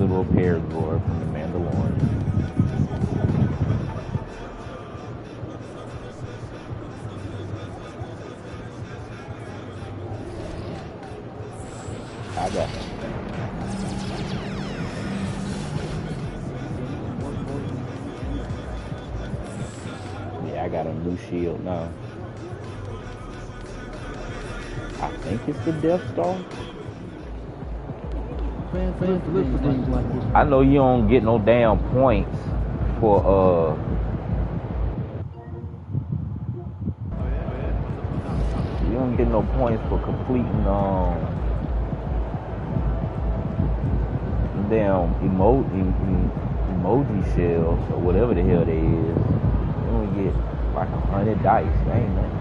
little Parador from the Mandalorian. I got it. Yeah, I got a new shield now. I think it's the Death Star. I know you don't get no damn points for you don't get no points for completing damn emoji shells or whatever the hell they is. You only get like 100 dice, ain't nothing.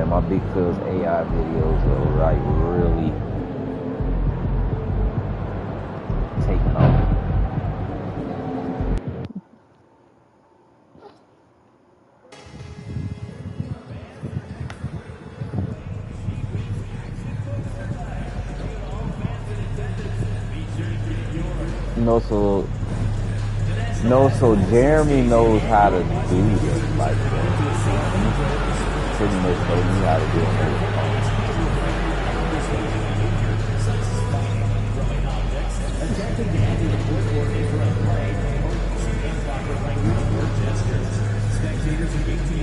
My big cuz AI videos are like really taking off. So Jeremy knows how to do this, like pretty much told me how to do it.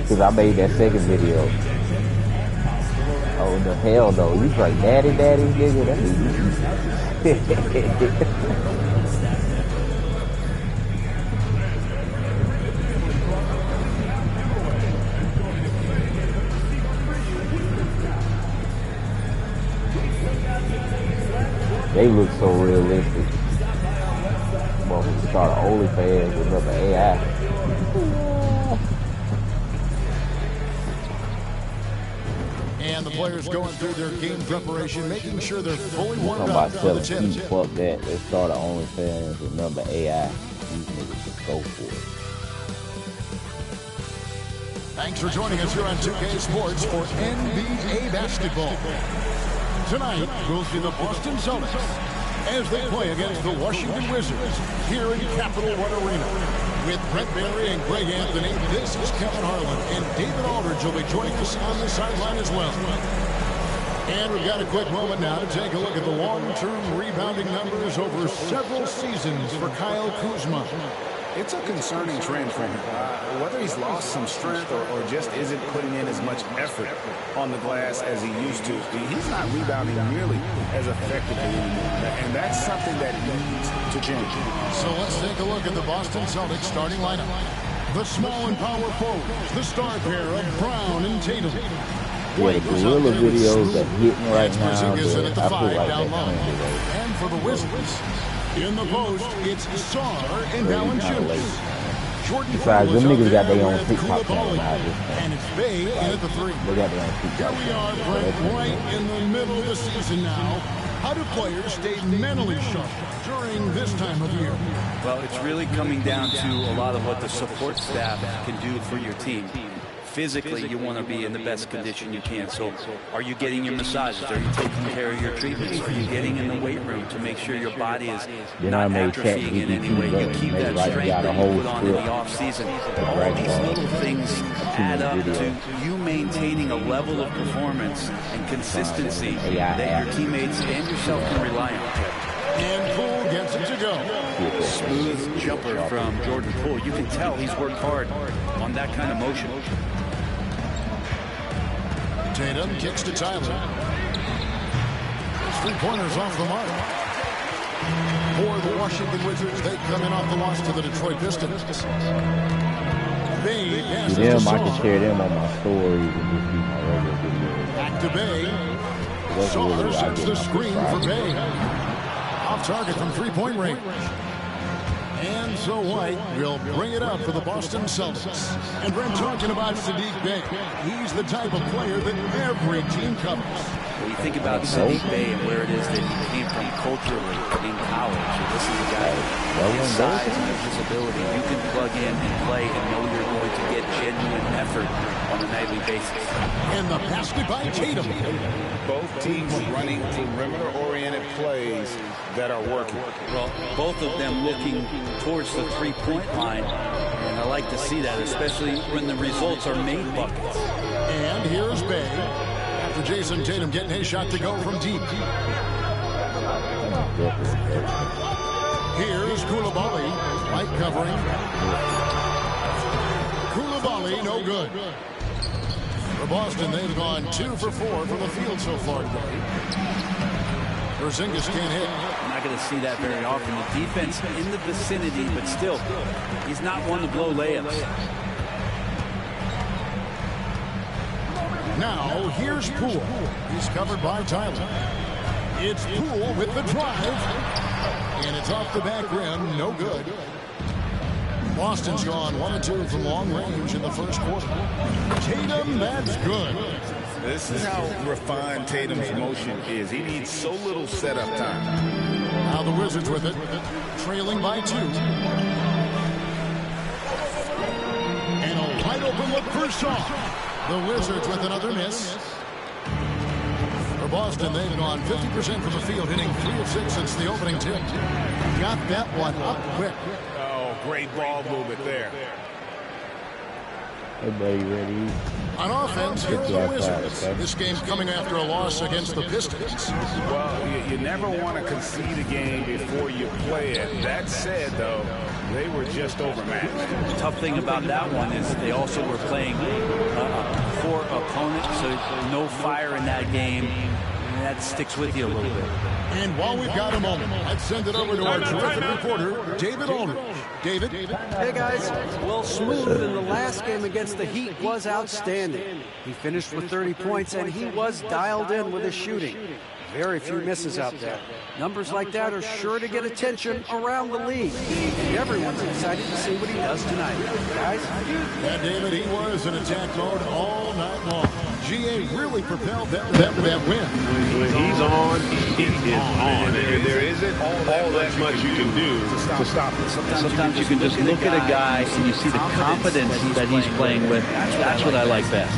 Because I made that second video. Oh, the hell no. He's like, daddy, nigga. They look so realistic. Well, we start an OnlyFans with another AI. And the players going through their game preparation, making sure they're fully warmed up for the tip. Fuck that. Let's start an OnlyFans with another AI. These niggas just go for it. Thanks for joining us here on 2K Sports for NBA basketball. Tonight, we'll see the Boston Celtics as they play against the Washington Wizards here in Capital One Arena. With Brett Barry and Greg Anthony, this is Kevin Harlan, and David Aldridge will be joining us on the sideline as well. And we've got a quick moment now to take a look at the long-term rebounding numbers over several seasons for Kyle Kuzma. It's a concerning trend for him. Whether he's lost some strength or just isn't putting in as much effort on the glass as he used to, he's not rebounding nearly as effectively anymore. And that's something that needs to change. So let's take a look at the Boston Celtics starting lineup. The small and power forwards, the star pair of Brown and Tatum. Yeah, the gorilla videos that hitting right now, I feel like that and for the Wizards, in the post, it's Sar and Valanciunas. Besides, them niggas got their own TikTok channel now. And it's Bay in at the three. They got their own TikTok channel. Here we are, Brent, right in the middle of the season now. How do players stay mentally sharp during this time of year? Well, it's really coming down to a lot of what the support staff can do for your team. Physically, you want to be in the best condition you can. So are you getting your massages? Are you taking care of your treatments? Are you getting in the weight room to make sure your body is not atrophying in any way? You keep that strength that you put on in the off season. All these little things add up to you maintaining a level of performance and consistency that your teammates and yourself can rely on. And Poole gets it to go. Smooth jumper from Jordan Poole. You can tell he's worked hard on that kind of motion. Tatum kicks to Tyler. 3-pointers off the mark. For the Washington Wizards, they come in off the loss to the Detroit Pistons. Bay passes to Them, I Shaw. can share them on my stories and just be my regular videos. Back to Bay. That's Shaw really what I sets do the on screen for Friday. Bay. Off target from 3-point range. And so White will bring it up for the Boston Celtics. And Brent, talking about Sadiq Bey, he's the type of player that every team covers. When you think about Sadiq Bey and where it is that he came from culturally in college, this is a guy with his size and his ability. You can plug in and play and know you're going to get genuine effort on a nightly basis. And the basket by Tatum. Both teams running perimeter-oriented plays that are working. Well, both of them looking towards the three-point line, and I like to see that, especially when the results are made buckets. And here's Bay. After Jason Tatum getting his shot to go from deep. Here's Koulibaly. White covering. Koulibaly, no good. For Boston, they've gone 2 for 4 from the field so far today. Porzingis can't hit. I'm not going to see that very often. The defense in the vicinity, but still, he's not one to blow layups. Now, here's Poole. He's covered by Tyler. It's Poole with the drive. And it's off the back rim. No good. Boston's gone 1 of 2 from long range in the first quarter. Tatum, that's good. This is how refined Tatum's motion is. He needs so little setup time. Now the Wizards with it, trailing by 2. And a wide open look for Shaw. The Wizards with another miss. For Boston, they've gone 50% from the field, hitting 3 of 6 since the opening tip. Got that one up quick. Oh, great ball movement there. Everybody ready? On offense, here are the Wizards. This game's coming after a loss against the Pistons. Well, you never want to concede a game before you play it. That said, though, they were just overmatched. The tough thing about that one is they also were playing a poor opponent, so no fire in that game. And that sticks with you a little bit. And while we've got a moment, let's send it over to our terrific reporter, David Aldridge. David? Hey, guys. Well, Smooth in the last game against the Heat was outstanding. He finished with 30 points, and he was dialed in with his shooting. Very few misses out there. Numbers like that are sure to get attention around the league. And everyone's excited to see what he does tonight. Guys? Yeah, David, he was in attack mode all night long. GA really propelled them to that win. When he's on, he is on. And there isn't all that much you can do to stop him. Sometimes you can just look at a guy and you see the confidence that he's playing with. That's what I like best.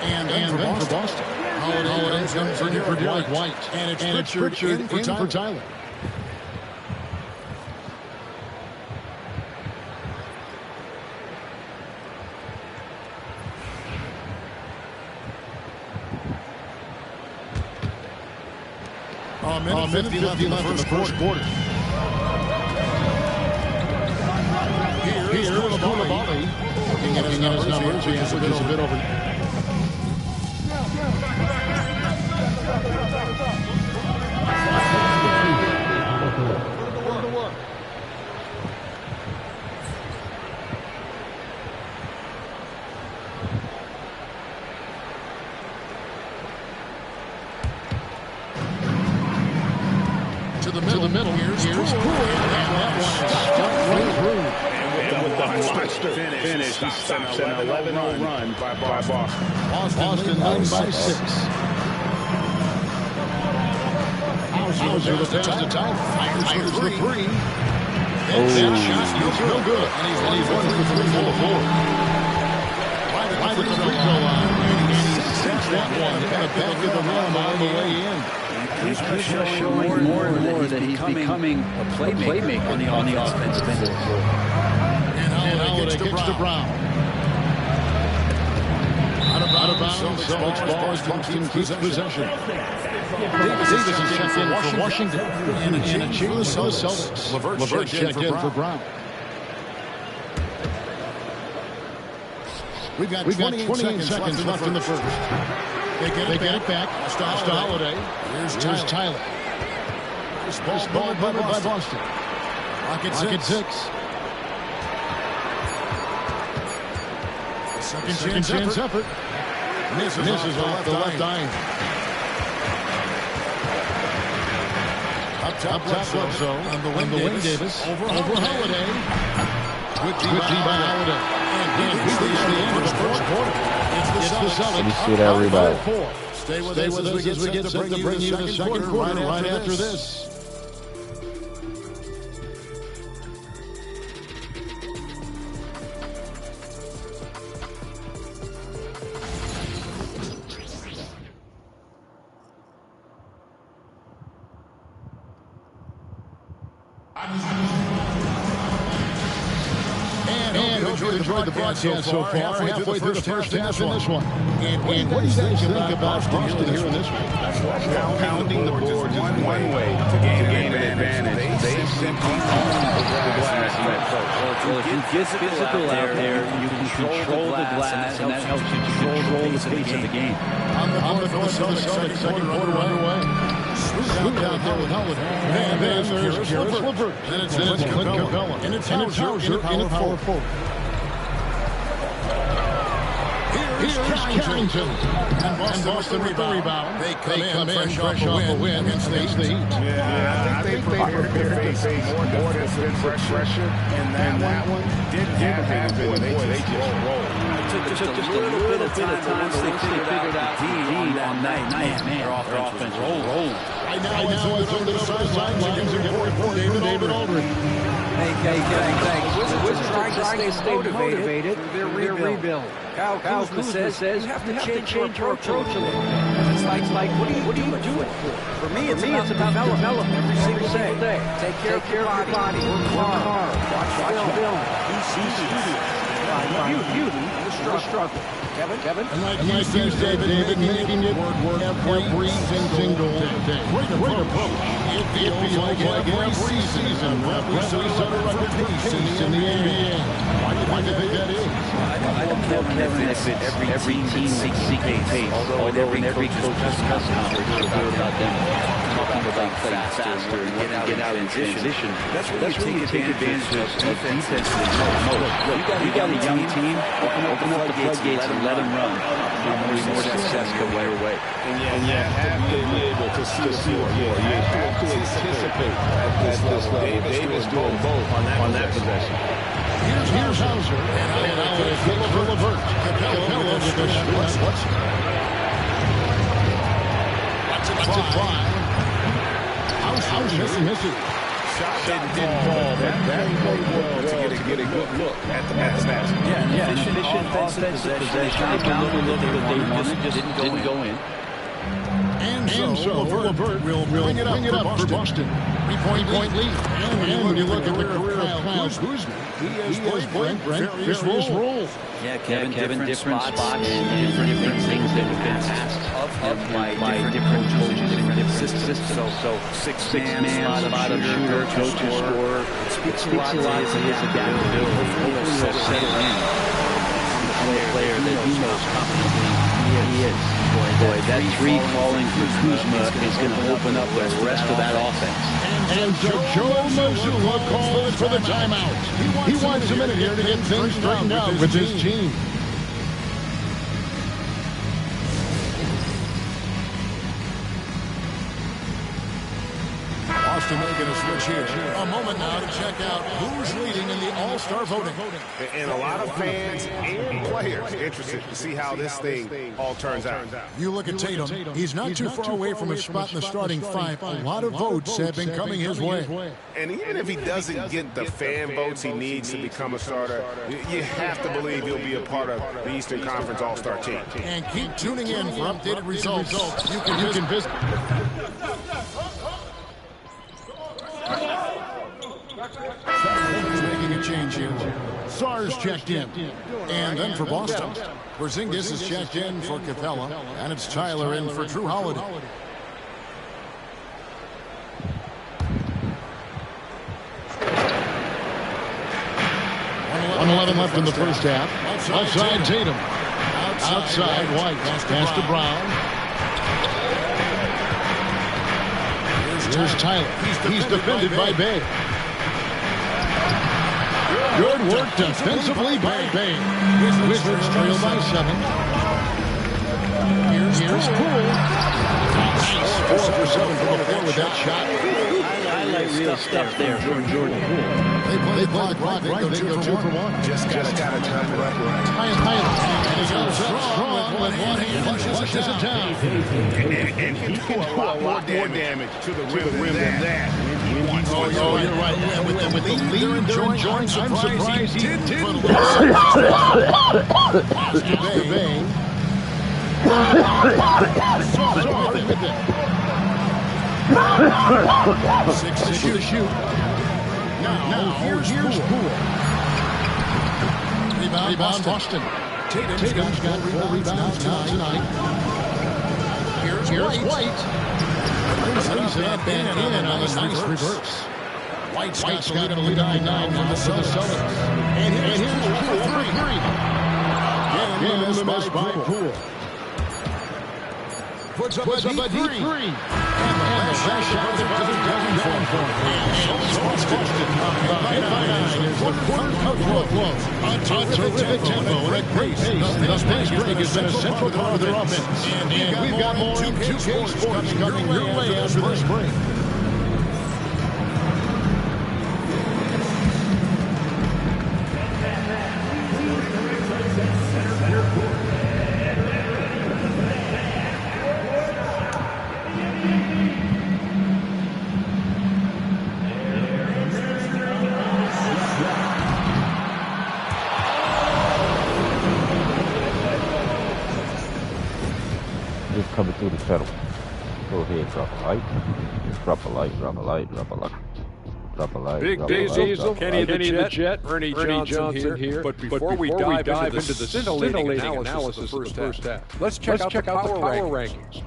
And then for Boston. Holiday comes in for Derek White. And it's Pritchard in for Tyler. A minute 50 left in the first quarter. Here's Koulibaly. Looking at his numbers, he has a bit over. To the middle. Here's Poole. And that one is struck right through. And with the monster finish, he stops an 11-0 run by Boston. Boston leads by 6. Hauser with the time. Fires the 3. And that shot is no good. And he's 1 for 3 for the 4. Right at the free throw line. And he sends that one to the back of the rim all the way in. He's showing more and more that he's becoming a playmaker on the offensive end. And Holiday gets to Brown. Out of bounds. Celtics ball as Boston keeps possession. Davis is checked in for Washington. And a change for the Celtics. LeVert checked in for Brown. We've got 28 seconds left in the first. They get it back. To Holiday. Here's Tyler. This ball buttered by Boston. Rocket 6. Second chance effort. Misses off the left eye. Up top Bledsoe on the wing. Davis over Holiday. Good D by Holiday. And we reach the end of the first quarter. It's the Celtics. Let me see that rebound. Stay with us as we get set to bring you the second quarter right after this. Enjoyed the broadcast so far. Halfway through the first half in this one. And what do you guys think about Boston here in this one? Pounding the boards is one way to gain an advantage. They simply own the glass. Well, if you get physical out there, you can control the glass, and that helps you to control the pace of the game. On the north of the Celtics, second quarter underway. Swoop out there with Holiday. And then there's LeVert. Then it's Clint Capella. And it's Hauser in a power forward. Here's Carrington. And Boston with the rebound. They come in fresh off the win against the Heat. Yeah, I think they prepared to face more defensive pressure. And that one didn't happen. Boy, they just rolled. It took just a little bit of time once they figured out the lead on that night. Man, their offense rolled. Right now it's over the sidelines against David Aldridge. Wizards trying to stay motivated through their rebuild. Kyle Kuzma says you have to change your approach a little bit. It's like what are you doing it for? For me, it's about development every single day. Take care of your body, work hard, watch film, be studious, find beauty in the struggle. Kevin? And like you said, David, making it work every single day. Great approach. It feels like every season, every piece in the NBA. Why do you think that is? I don't know, Kevin, if every team seeks pace, although in every coach press conference you'll hear about them talking about playing faster and get out in transition. That's where you take advantage of defensively. You got a young team, open up the floodgates and let them run. More success come your way. And you have to be able to see the floor. You have to anticipate at this level. Davis doing both on that possession. Here's Hauser. And Holiday for LeVert. Capella with the shot. That's a try. Hauser misses. Shot didn't fall, but that played well to get a good look at the basket. Yeah, efficient offensive possession. Look at what they wanted, just didn't go in. And so LeVert will bring it up for Boston. 3-point lead. And when you look at the career of Kyle Kuzma, he has played various roles. Yeah, Kevin, different spots and different things that have been asked of by different coaches in different systems. So six-man spot-up shooter, go-to scorer. It speaks a lot to his adaptability. Hopefully he'll settle in on the player that he knows confidently he is. Boy, that three falling for Kuzma is going to open up the rest of that offense. And so Joe Mazzulla calls for the timeout. He wants a minute here to get things straightened out with his team. to making a switch here. A moment now to check out who's leading in the All-Star voting. And a lot of fans and players interested to see how this thing all turns out. You look at Tatum. He's not too far away from his spot in the starting five. A lot of votes have been coming his way. And even if he doesn't get the fan votes he needs to become a starter, you have to believe he'll be a part of the Eastern Conference All-Star team. And keep tuning in for updated results. You can visit. Making a change here. Sars checked in. And then for Boston, Porzingis is checked in for Capella. And it's Tyler in for Drew Holiday. 1:11 left in the first half. Outside Tatum. Outside White. Pass to Brown. Here's Tyler. He's defended by Bay. Good work defensively by Bay. Wizards trail by 7. Here's Poole. Nice. 4 for 7 from the floor with that shot. Highlight real stuff there from Jordan Poole. They play the clock right. They go 2 for 1. Just got to turn it up right. He goes up strong with one hand. Flushes it down. And can do a lot more damage to the rim than that. Oh, you're right. And with the lead they're enjoying, I'm surprised he didn't. Pass to Bay. Six to shoot. Now here's Poole. Rebound Boston. Tatum's got 4 rebounds now tonight. Here's White. Brings it up and in on a nice reverse. White's got the lead on the 9 now for the Celtics. And here's Poole for 3. Again, the miss by Poole. Puts up a deep 3. And the last shot of the buzzer doesn't go for it. A terrific tempo and a great pace. The fast break has been a central part of their offense. And we've got more 2K Sports coming your way after this break. Coming through the shuttle. Go ahead, drop a light. Drop a light, drop a light, drop a light. Drop a light. Big Diesel, Kenny the Jet, Ernie Johnson here. But before we dive into the scintillating analysis of the first half, let's check out the power rankings.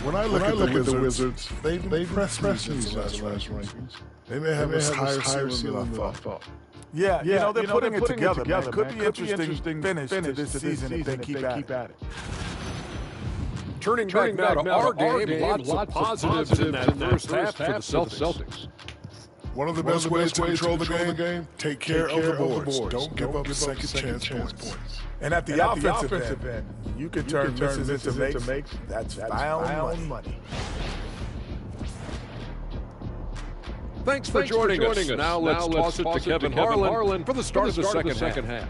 When I look at the Wizards, they've pressed me since the last rankings. They may have a higher ceiling than I thought. Yeah, they're putting it together, man. Could be interesting finish to this season if they keep at it. Turning back now to our game, lots of positives in that first half for the Celtics. One of the best ways to control the game, take care of the boards. Don't give up second chance points. And at the offensive end, you can turn misses into makes. That's found money. Thanks for joining us. Now let's toss it to Kevin Harlan for the start of the second half.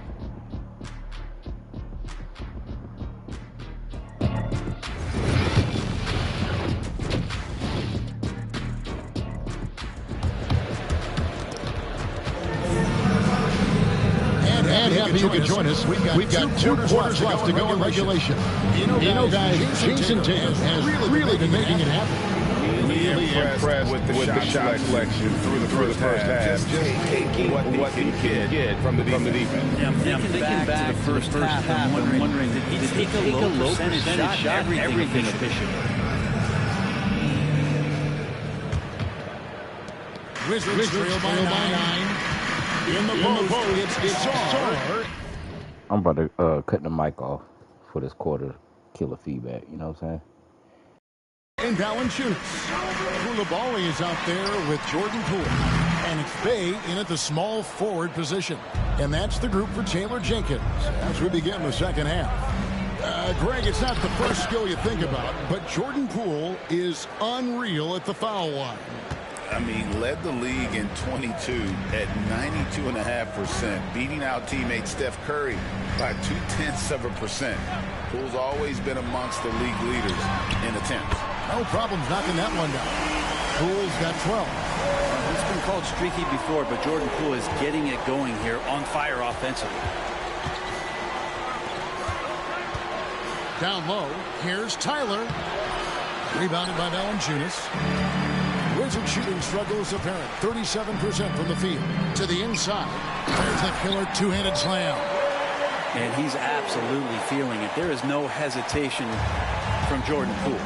Happy you can join us. We've got 2 quarters left to go in regulation. You know, guys, Jason Tatum has really been making it happen. Really impressed with the shot selection through the first half. Just taking what he can get from the defense. Yeah, I'm thinking back to the first half. I'm wondering did he take a low percentage shot? Everything efficient. Wizards trail by 9. In the post, it's Sar. I'm about to cut the mic off for this quarter. Killer feedback, you know what I'm saying? And Allen shoots. Koulibaly is out there with Jordan Poole. And it's Bay in at the small forward position. And that's the group for Taylor Jenkins as we begin the second half. Greg, it's not the first skill you think about, but Jordan Poole is unreal at the foul line. I mean, led the league in 22 at 92.5%, beating out teammate Steph Curry by 0.2%. Poole's always been amongst the league leaders in attempts. No problems knocking that one down. Poole's got 12. It's been called streaky before, but Jordan Poole is getting it going here, on fire offensively. Down low, here's Tyler. Rebounded by Valanciunas. Wizard shooting struggles apparent. 37% from the field. To the inside. There's a killer two-handed slam. And he's absolutely feeling it. There is no hesitation from Jordan Poole.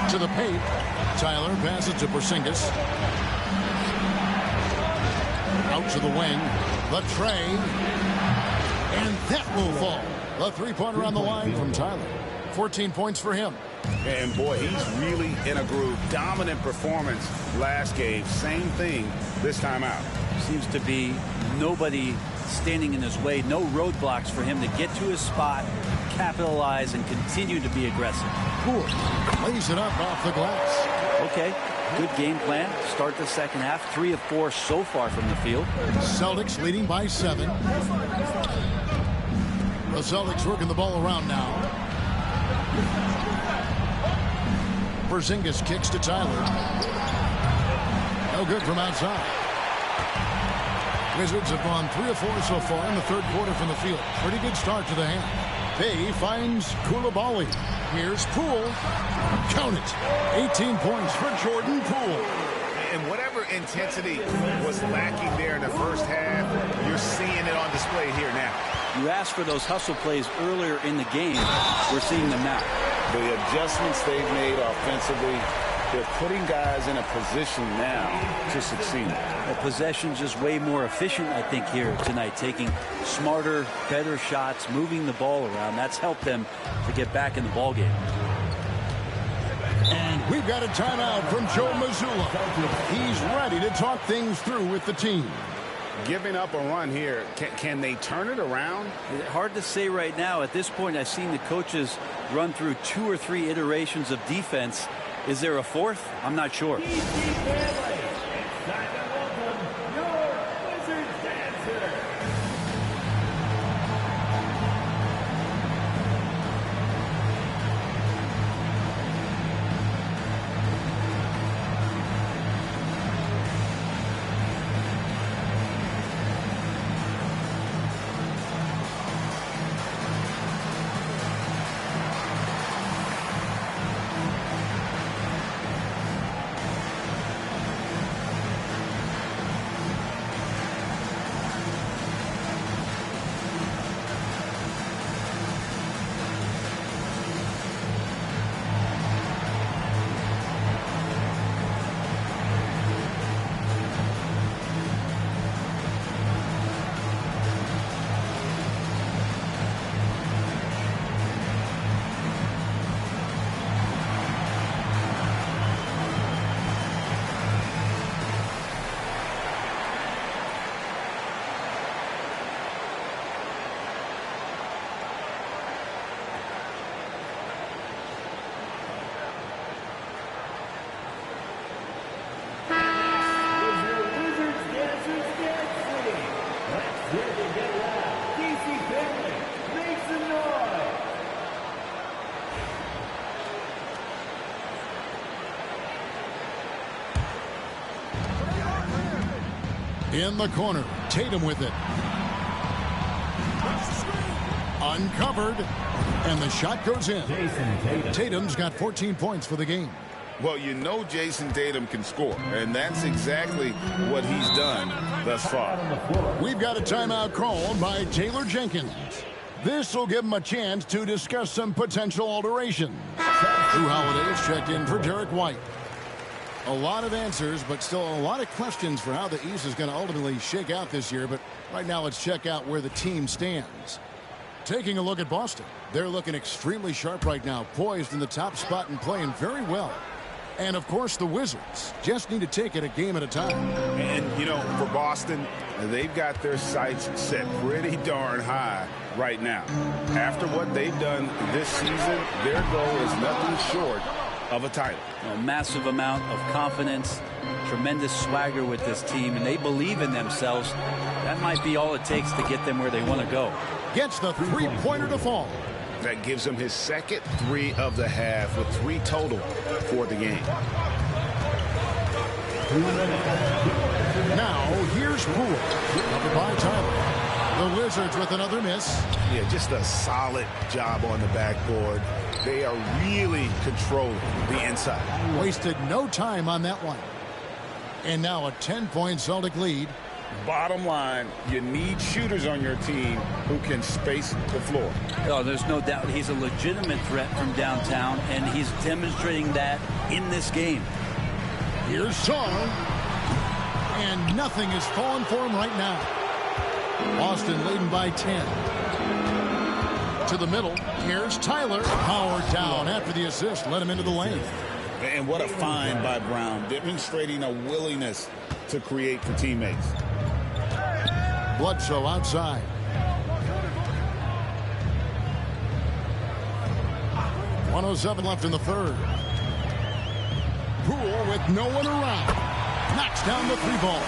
To the paint. Tyler passes to Porzingis. Out to the wing. The tray. And that will fall. A three-pointer on the line from Tyler. 14 points for him. And boy, he's really in a groove. Dominant performance last game. Same thing this time out. Seems to be nobody standing in his way. No roadblocks for him to get to his spot, capitalize, and continue to be aggressive. Poole lays it up off the glass. Okay, good game plan. Start the second half. 3 of 4 so far from the field. Celtics leading by 7. The Celtics working the ball around now. Porzingis kicks to Tyler. No good from outside. Wizards have gone 3 of 4 so far in the third quarter from the field. Pretty good start to the half. Bay finds Koulibaly. Here's Poole. Count it. 18 points for Jordan Poole. And whatever intensity was lacking there in the first half, you're seeing it on display here now. You asked for those hustle plays earlier in the game. We're seeing them now. The adjustments they've made offensively, they're putting guys in a position now to succeed. The possession's just way more efficient, I think, here tonight. Taking smarter, better shots, moving the ball around. That's helped them to get back in the ball game. And we've got a timeout from Joe Mazzulla. He's ready to talk things through with the team. Giving up a run here, can they turn it around? Hard to say right now. At this point, I've seen the coaches run through 2 or 3 iterations of defense. Is there a fourth? I'm not sure. In the corner, Tatum with it. Uncovered, and the shot goes in. Tatum's got 14 points for the game. Well, you know Jason Tatum can score, and that's exactly what he's done thus far. We've got a timeout called by Taylor Jenkins. This will give him a chance to discuss some potential alterations. Drew Holiday's checked in for Derek White. A lot of answers, but still a lot of questions for how the East is going to ultimately shake out this year. But right now, let's check out where the team stands. Taking a look at Boston. They're looking extremely sharp right now, poised in the top spot and playing very well. And, of course, the Wizards just need to take it a game at a time. And, you know, for Boston, they've got their sights set pretty darn high right now. After what they've done this season, their goal is nothing short of a title. A massive amount of confidence, tremendous swagger with this team, and they believe in themselves. That might be all it takes to get them where they want to go. Gets the three-pointer to fall. That gives him his second 3 of the half with 3 total for the game. Now, here's Poole. Covered by Tyler. The Wizards with another miss. Yeah, just a solid job on the backboard. They are really controlling the inside. Wasted no time on that one. And now a 10-point Celtic lead. Bottom line, you need shooters on your team who can space the floor. Oh, there's no doubt he's a legitimate threat from downtown, and he's demonstrating that in this game. Here's Song. And nothing is falling for him right now. Boston leading by 10. To the middle. Here's Tyler. Power down after the assist. Let him into the lane. And what a find by Brown, demonstrating a willingness to create for teammates. Bledsoe outside. .107 left in the third. Poole with no one around. Knocks down the 3-ball.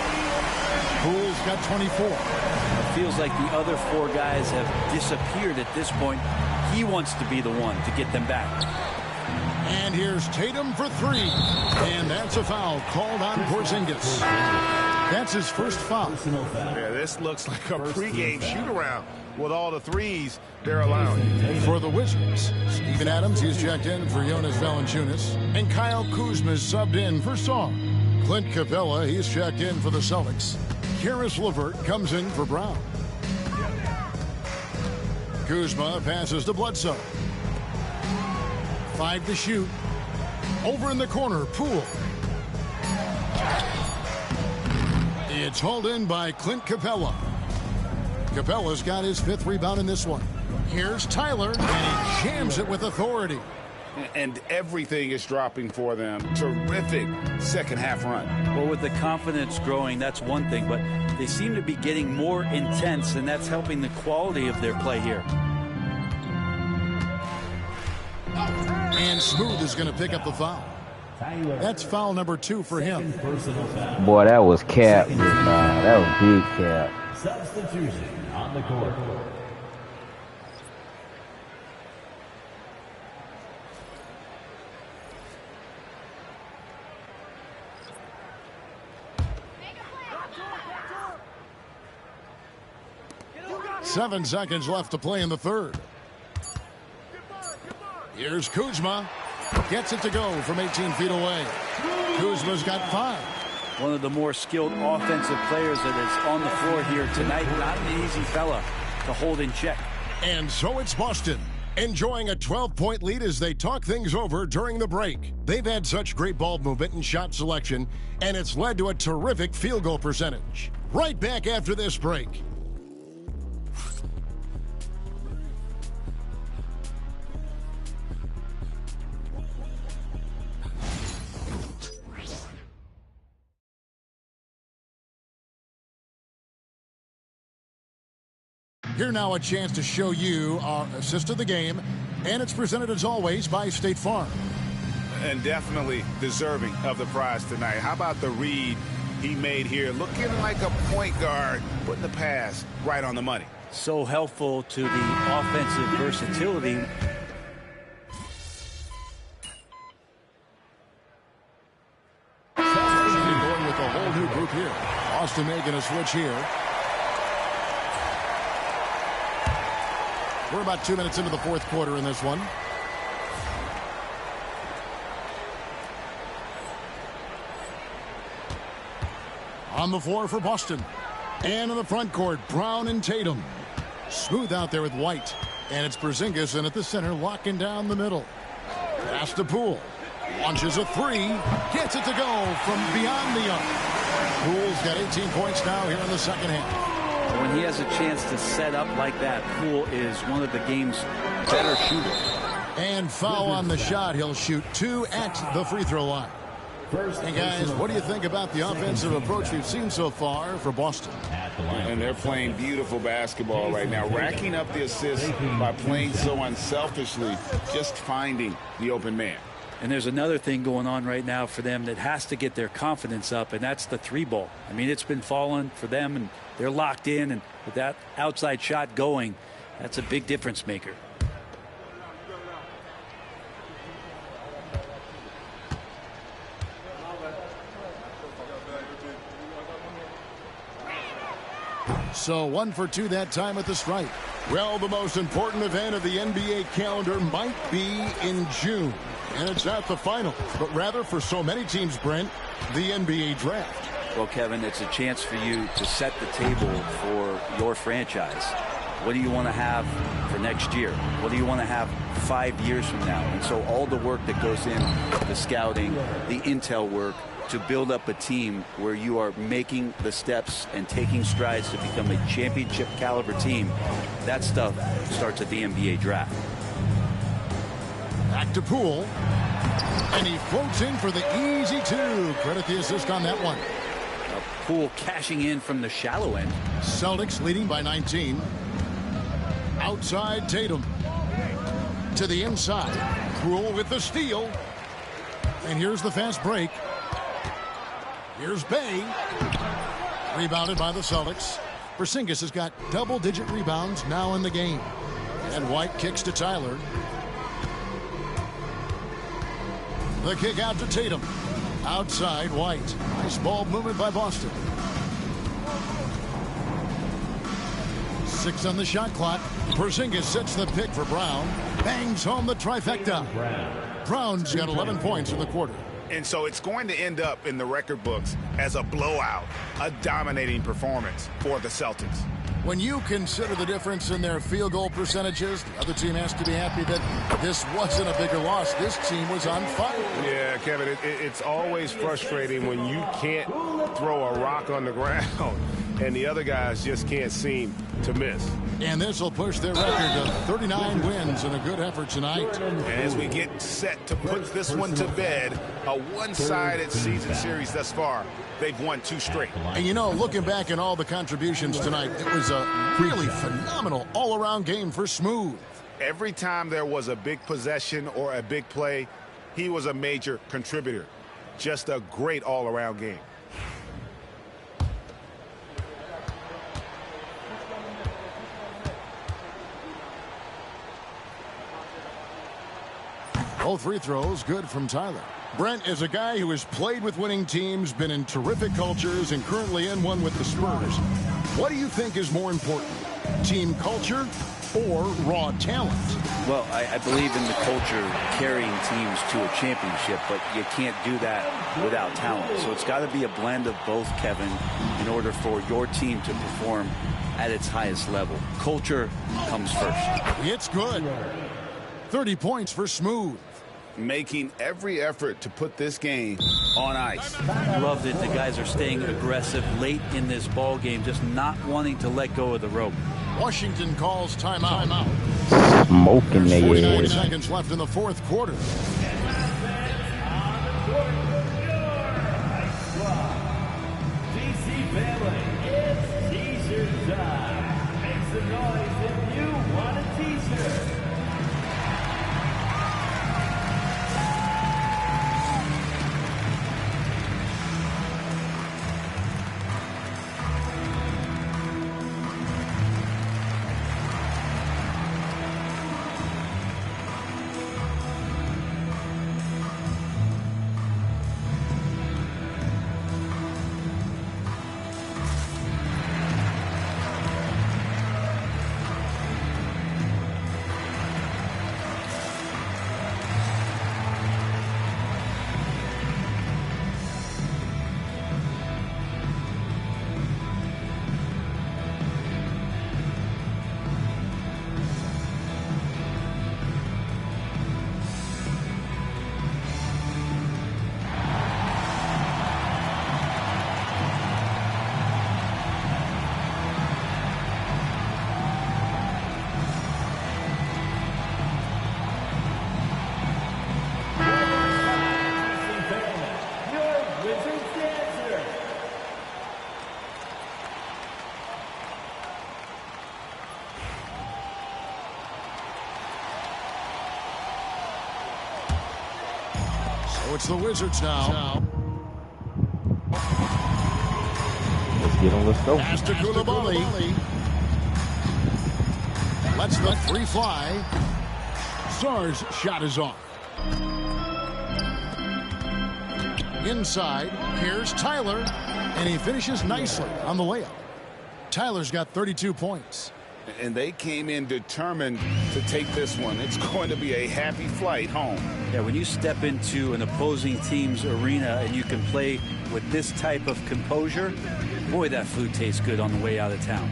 Poole's got 24. It feels like the other 4 guys have disappeared at this point. He wants to be the one to get them back. And here's Tatum for 3. And that's a foul called on Porzingis. That's his first foul. Yeah, this looks like a pregame shoot-around with all the threes they're allowing. For the Wizards, Steven Adams, he's checked in for Jonas Valanciunas. And Kyle Kuzma's subbed in for Song. Clint Capella, he's checked in for the Celtics. Karis LeVert comes in for Brown. Kuzma passes to Bledsoe. 5 to shoot. Over in the corner, Poole. It's hauled in by Clint Capella. Capella's got his 5th rebound in this one. Here's Tyler, and he jams it with authority. And everything is dropping for them. Terrific second half run. Well, with the confidence growing, that's one thing, but they seem to be getting more intense, and that's helping the quality of their play here. And Smooth is going to pick up the foul. That's foul number 2 for him. Boy, that was cap. That was big cap. Substitution on the court. Seven seconds left to play in the third. Here's Kuzma. Gets it to go from 18 feet away. Kuzma's got 5. One of the more skilled offensive players that is on the floor here tonight. Not an easy fella to hold in check. And so it's Boston, enjoying a 12-point lead as they talk things over during the break. They've had such great ball movement and shot selection, and it's led to a terrific field goal percentage. Right back after this break. Here now a chance to show you our assist of the game, and it's presented as always by State Farm. And definitely deserving of the prize tonight. How about the read he made here? Looking like a point guard, putting the pass right on the money. So helpful to the offensive versatility. Going with a whole new group here. Boston making a switch here. We're about 2 minutes into the fourth quarter in this one. On the floor for Boston. And in the front court, Brown and Tatum. Smooth out there with White. And it's Porzingis in at the center, locking down the middle. Pass to Poole. Launches a 3. Gets it to go from beyond the arc. Poole's got 18 points now here in the second half. When he has a chance to set up like that, Poole is one of the game's better shooters. And foul on the shot. He'll shoot 2 at the free throw line. And guys, what do you think about the offensive approach we've seen so far for Boston? And they're playing beautiful basketball right now, racking up the assists by playing so unselfishly, just finding the open man. And there's another thing going on right now for them that has to get their confidence up, and that's the three ball. I mean, it's been falling for them, and they're locked in, and with that outside shot going, that's a big difference maker. So 1 for 2 that time at the stripe. Well, the most important event of the NBA calendar might be in June. And it's not the finals, but rather for so many teams, Brent, the NBA draft. Well, Kevin, it's a chance for you to set the table for your franchise. What do you want to have for next year? What do you want to have 5 years from now? And so all the work that goes in, the scouting, the intel work, to build up a team where you are making the steps and taking strides to become a championship caliber team, that stuff starts at the NBA draft. Back to Poole. And he floats in for the easy two. Credit the assist on that one. Poole cashing in from the shallow end. Celtics leading by 19. Outside Tatum. To the inside. Poole with the steal. And here's the fast break. Here's Bay. Rebounded by the Celtics. Porzingis has got double-digit rebounds now in the game. And White kicks to Tyler. The kick out to Tatum. Outside White. Nice ball movement by Boston. 6 on the shot clock. Porzingis sets the pick for Brown. Bangs home the trifecta. Brown's got 11 points in the quarter. And so it's going to end up in the record books as a blowout, a dominating performance for the Celtics. When you consider the difference in their field goal percentages, the other team has to be happy that this wasn't a bigger loss. This team was on fire. Yeah, Kevin, it's always frustrating when you can't throw a rock on the ground and the other guys just can't seem to miss. And this will push their record to 39 wins in a good effort tonight. And as we get set to put this one to bed, a one-sided season series thus far, they've won 2 straight. And you know, looking back at all the contributions tonight, it was a really phenomenal all-around game for Smooth. Every time there was a big possession or a big play, he was a major contributor. Just a great all-around game. Both free throws good from Tyler. Brent is a guy who has played with winning teams, been in terrific cultures, and currently in one with the Spurs. What do you think is more important, team culture or raw talent? Well, I believe in the culture carrying teams to a championship, but you can't do that without talent. So it's got to be a blend of both, Kevin, in order for your team to perform at its highest level. Culture comes first. It's good. 30 points for Smooth. Making every effort to put this game on ice. Loved it. The guys are staying aggressive late in this ball game, just not wanting to let go of the rope. Washington calls timeout. Smoking There's 49 the seconds left in the fourth quarter. DC Family, it's teaser time. Make some noise if you want a teaser. So it's the Wizards now. Let's get him. Let's go. Pass to Koulibaly. Lets the three fly. Sarr's shot is off. Inside, here's Tyler, and he finishes nicely on the layup. Tyler's got 32 points. And they came in determined to take this one. It's going to be a happy flight home. Yeah, when you step into an opposing team's arena and you can play with this type of composure, boy, that food tastes good on the way out of town.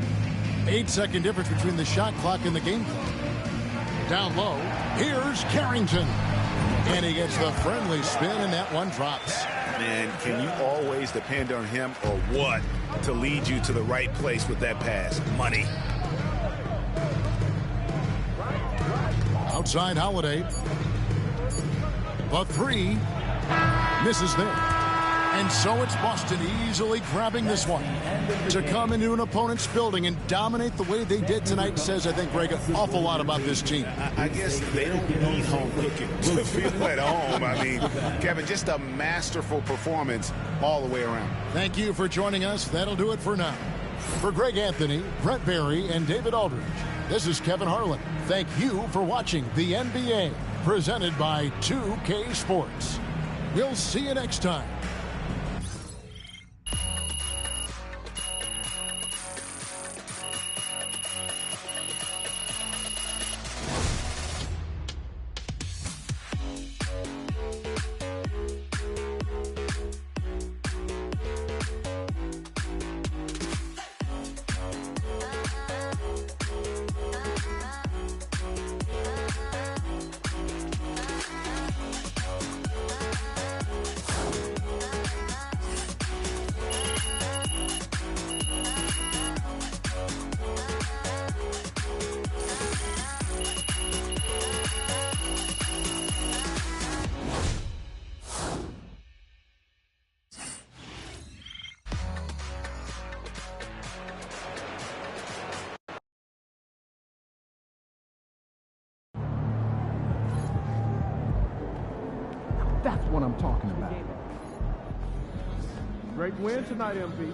8-second difference between the shot clock and the game clock. Down low, here's Carrington. And he gets the friendly spin, and that one drops. Man, can you always depend on him or what to lead you to the right place with that pass? Money. Outside Holiday. The three misses there. And so it's Boston easily grabbing this one. To come into an opponent's building and dominate the way they did tonight says, I think, Greg, an awful lot about this team. I guess they don't need home cooking to feel at home. I mean, Kevin, just a masterful performance all the way around. Thank you for joining us. That'll do it for now. For Greg Anthony, Brett Barry, and David Aldridge, this is Kevin Harlan. Thank you for watching the NBA, presented by 2K Sports. We'll see you next time. That's what I'm talking about. Great win tonight, MP.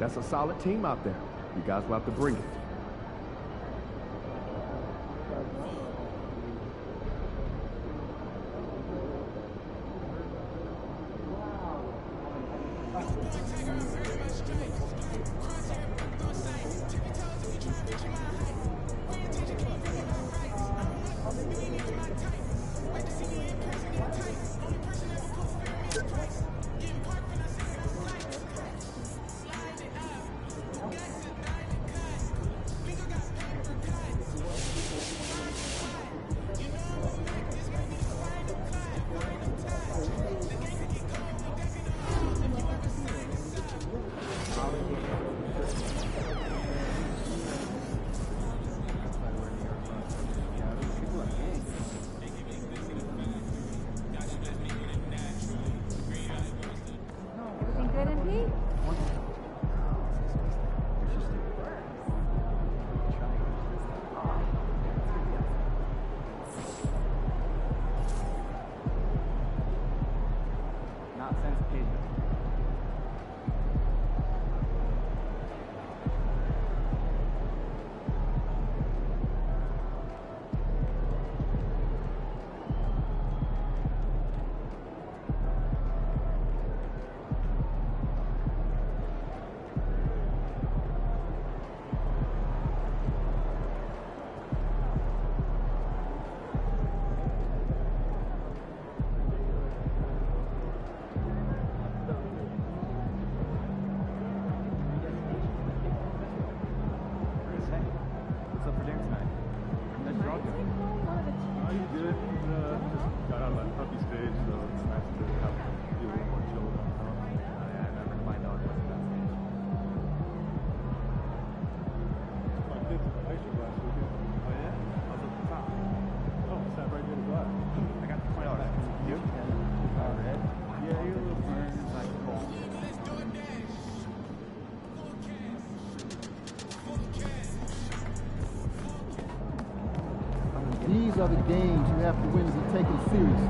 That's a solid team out there. You guys will have to bring it. I'm a puppy stage, so it's nice to have be a little more chill about the house. I never find out what's that stage. My kids in the ice cream last weekend. Oh yeah? I was at the top. Oh, I sat right near the glass. I got the $20. You? Yeah, you're a little burnt. It's like cold. These are the games you have to win if you take them seriously.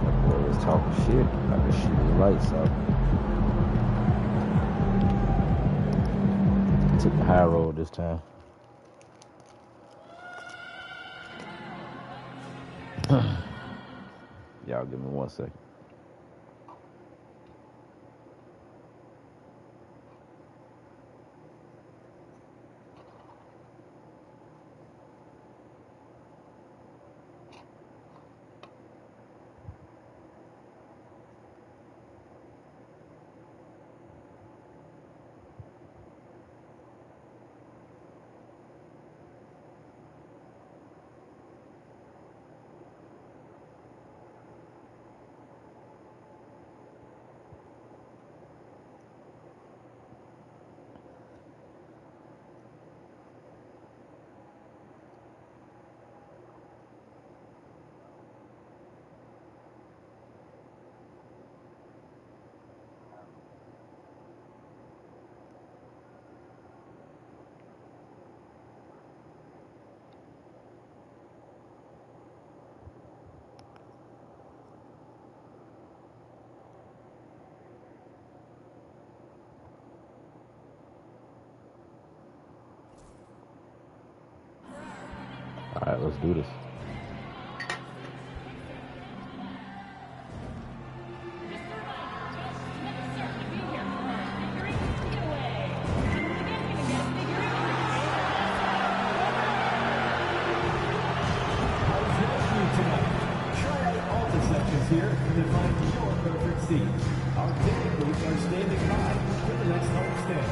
That boy was talking shit. I can shoot his lights out. Took the high road this time. Y'all give me 1 second. All right, let's do this. Here to find your perfect seat. Our ticket booths are standing by for the next home stand.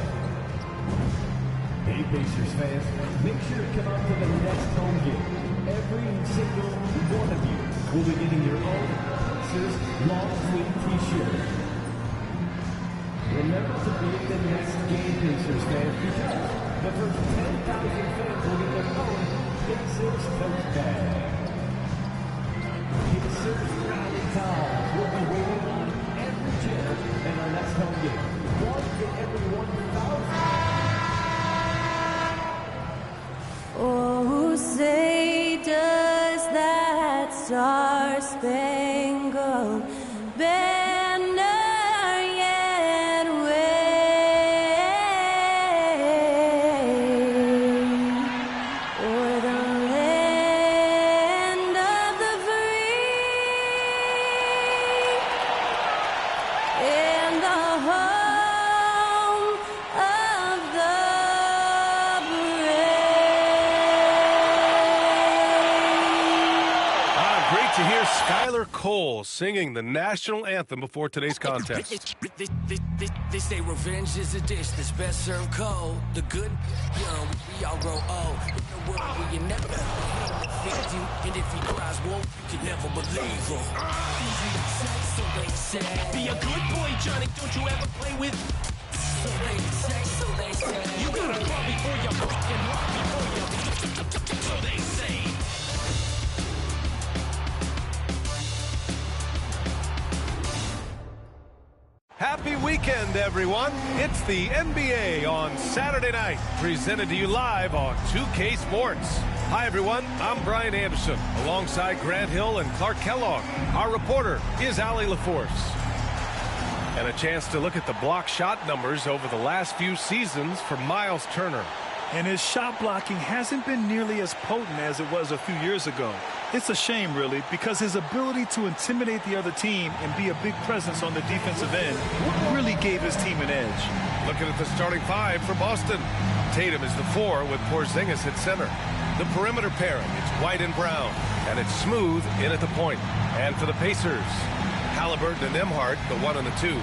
Hey Pacers fans, make sure to come out to the next home game. Every single one of you will be getting your own Pacers long sleeve t-shirt. Remember to be at the next game, Pacers fans, because the first 10,000 fans will get their own Pacers tote bag. Pacers rally time will be waiting on every chair in our next home game. One in every 1,000. Oh, say does that star-spangled banner yet wave o'er the land of the free and the home of the Great to hear Skylar Cole singing the national anthem before today's contest. They say revenge is a dish that's best served cold. The good, young, we all grow old. In a world where you never fix you, and if he cries wolf, you can never believe him. Easy to say, so they say. Be a good boy, Johnny, don't you ever play with. So they say, so they say. You gotta crawl before you fucking walk before you. So they say. Happy weekend, everyone. It's the NBA on Saturday night, presented to you live on 2K Sports. Hi, everyone. I'm Brian Anderson, alongside Grant Hill and Clark Kellogg. Our reporter is Allie LaForce. And a chance to look at the block shot numbers over the last few seasons for Miles Turner. And his shot blocking hasn't been nearly as potent as it was a few years ago. It's a shame, really, because his ability to intimidate the other team and be a big presence on the defensive end really gave his team an edge. Looking at the starting five for Boston. Tatum is the 4 with Porzingis at center. The perimeter pairing, it's White and Brown, and it's Smooth in at the point. And for the Pacers, Halliburton and Nembhard, the 1 and the 2.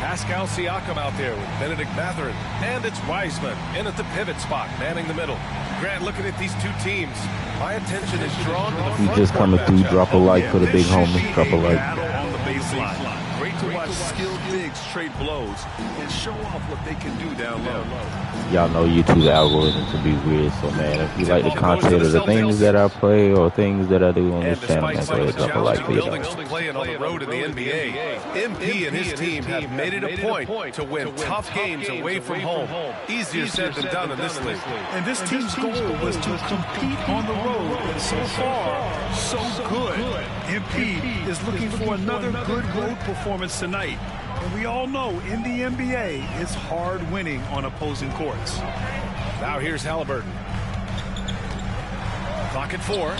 Pascal Siakam out there with Benedict Mathurin. And it's Wiseman in at the pivot spot, manning the middle. Grant, looking at these two teams, my attention is drawn to the front He just coming through, drop a like for the big homie, drop a like. On the baseline. Great to watch skilled bigs trade blows and show off what they can do down low. Y'all know YouTube's algorithm to be weird, so man, if you like the content of the things that I play or things that I do on this channel, man, go ahead, drop a like for you. Playing on the road in the NBA, MP and his team have made it a point to win tough games away from home. Easier said than done in this league. And this team's goal was to compete on the road, and so far, so good. MP is looking for another good road performance tonight. And we all know in the NBA, it's hard winning on opposing courts. Now here's Halliburton. Clock at 4.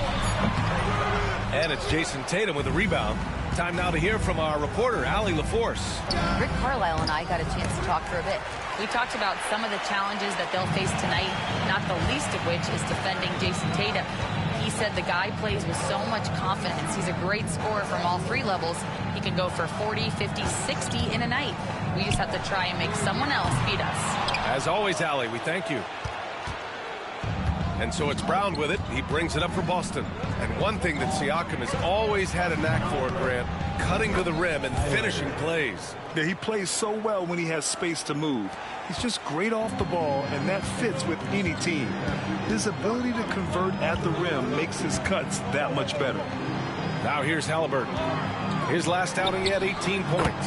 And it's Jason Tatum with a rebound. Time now to hear from our reporter, Allie LaForce. Rick Carlisle and I got a chance to talk for a bit. We talked about some of the challenges that they'll face tonight, not the least of which is defending Jason Tatum. He said the guy plays with so much confidence. He's a great scorer from all three levels. He can go for 40, 50, 60 in a night. We just have to try and make someone else beat us. As always, Allie, we thank you. And so it's Brown with it. He brings it up for Boston. And one thing that Siakam has always had a knack for, Grant, cutting to the rim and finishing plays. Yeah, he plays so well when he has space to move. He's just great off the ball, and that fits with any team. His ability to convert at the rim makes his cuts that much better. Now here's Halliburton. His last outing, he had 18 points.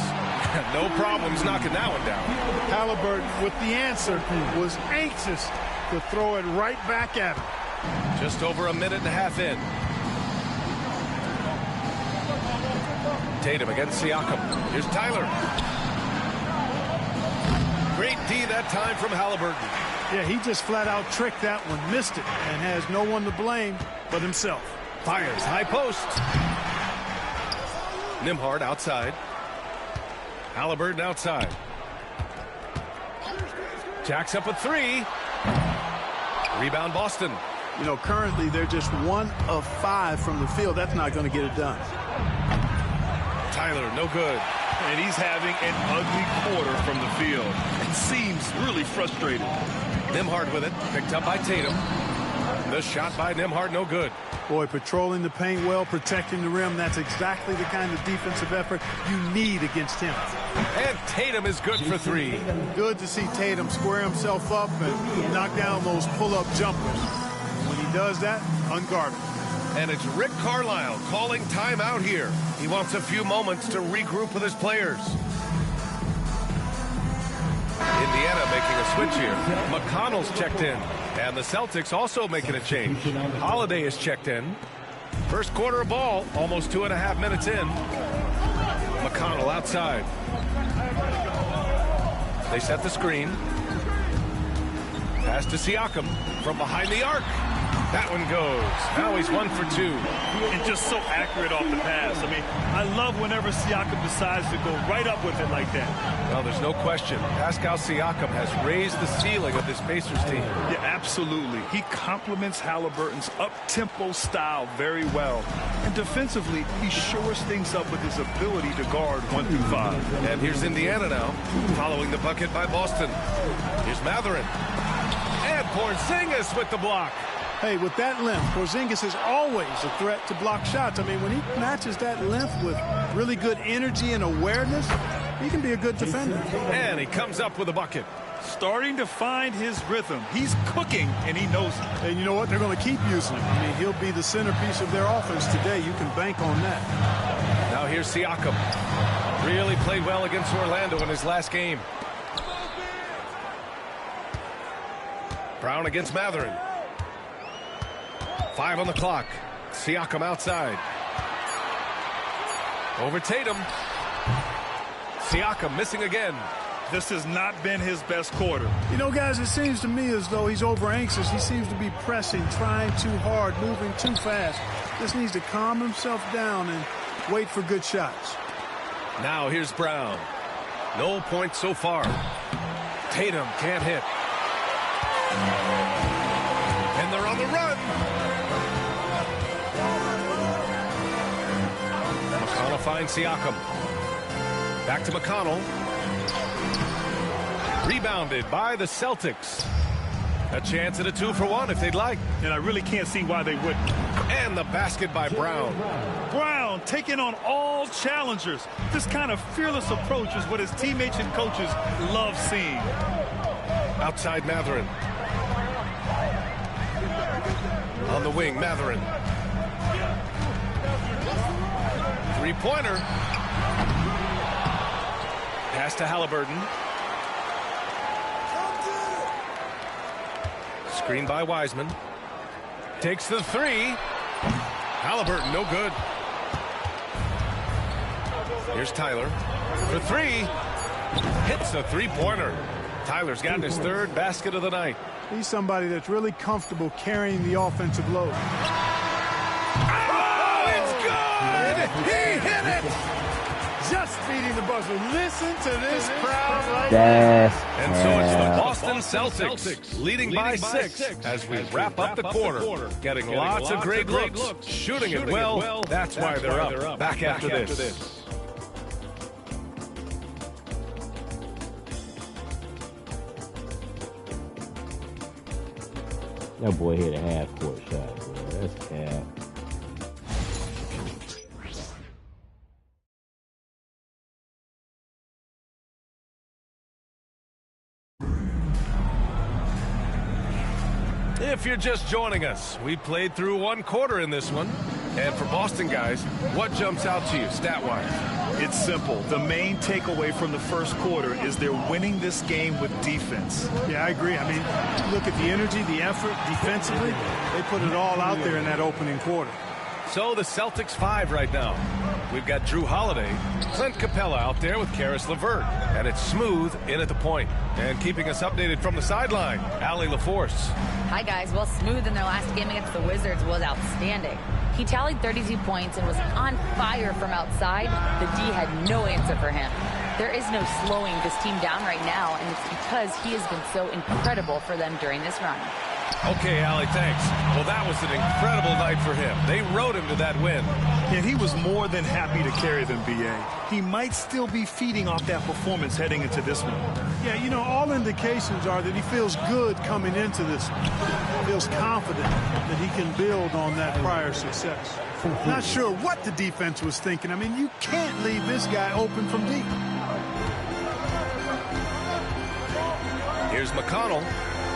No problems knocking that one down. Halliburton, with the answer, was anxious to throw it right back at him. Just over a minute and a half in. Tatum against Siakam. Here's Tyler. Great D that time from Halliburton. Yeah, he just flat out tricked that one, missed it, and has no one to blame but himself. Fires high post. Nembhard outside. Halliburton outside. Jacks up a 3. Rebound Boston. You know, currently they're just 1 of 5 from the field. That's not going to get it done. Tyler, no good. And he's having an ugly quarter from the field. It seems really frustrated. Nembhard with it. Picked up by Tatum. The shot by Nembhard, no good. Boy, patrolling the paint well, protecting the rim. That's exactly the kind of defensive effort you need against him. And Tatum is good for 3. Good to see Tatum square himself up and knock down those pull-up jumpers. When he does that, unguarded. And it's Rick Carlisle calling timeout here. He wants a few moments to regroup with his players. Indiana making a switch here. McConnell's checked in. And the Celtics also making a change. Holiday is checked in. First quarter of ball, almost 2.5 minutes in. McConnell outside. They set the screen. Pass to Siakam from behind the arc. That one goes. Now he's 1 for 2. And just so accurate off the pass. I mean, I love whenever Siakam decides to go right up with it like that. Well, there's no question. Pascal Siakam has raised the ceiling of this Pacers team. Yeah, absolutely. He complements Halliburton's up-tempo style very well. And defensively, he shores things up with his ability to guard 1 through 5. And here's Indiana now, following the bucket by Boston. Here's Mathurin. And Porzingis with the block. Hey, with that length, Porzingis is always a threat to block shots. I mean, when he matches that length with really good energy and awareness, he can be a good defender. And he comes up with a bucket. Starting to find his rhythm. He's cooking, and he knows it. And you know what? They're going to keep using him. I mean, he'll be the centerpiece of their offense today. You can bank on that. Now here's Siakam. Really played well against Orlando in his last game. Brown against Mathurin. 5 on the clock. Siakam outside. Over Tatum. Siakam missing again. This has not been his best quarter. You know, guys, it seems to me as though he's over anxious. He seems to be pressing, trying too hard, moving too fast. Just needs to calm himself down and wait for good shots. Now here's Brown. No points so far. Tatum can't hit. And they're on the run. McConnell finds Siakam. Back to McConnell. Rebounded by the Celtics. A chance at a 2-for-1 if they'd like. And I really can't see why they wouldn't. And the basket by Brown. Brown taking on all challengers. This kind of fearless approach is what his teammates and coaches love seeing. Outside Mathurin. On the wing, Mathurin. Three-pointer. Pass to Halliburton. Screen by Wiseman. Takes the three. Halliburton, no good. Here's Tyler for three. Hits a three-pointer. Tyler's gotten his third basket of the night. He's somebody that's really comfortable carrying the offensive load. Oh, it's good! He hit it! Just beating the buzzer. Listen to this crowd right now. And so it's the Boston Celtics leading by 6 as we wrap up the quarter. Getting lots of great looks, shooting it well. That's why they're up. Back after this. That boy hit a half-court shot, bro. That's cap. If you're just joining us, we played through one quarter in this one. And for Boston guys, what jumps out to you stat-wise? It's simple. The main takeaway from the first quarter is they're winning this game with defense. Yeah, I agree. I mean, look at the energy, the effort defensively. They put it all out there in that opening quarter. So the Celtics 5 right now. We've got Drew Holiday, Clint Capella out there with Karis LeVert. And it's Smooth in at the point. And keeping us updated from the sideline, Allie LaForce. Hi, guys. Well, Smooth in their last game against the Wizards was outstanding. He tallied 32 points and was on fire from outside. The D had no answer for him. There is no slowing this team down right now, and it's because he has been so incredible for them during this run. Okay, Allie, thanks. Well, that was an incredible night for him. They rode him to that win. And he was more than happy to carry them, B.A. He might still be feeding off that performance heading into this one. Yeah, you know, all indications are that he feels good coming into this one. Feels confident that he can build on that prior success. Not sure what the defense was thinking. I mean, you can't leave this guy open from deep. Here's McConnell.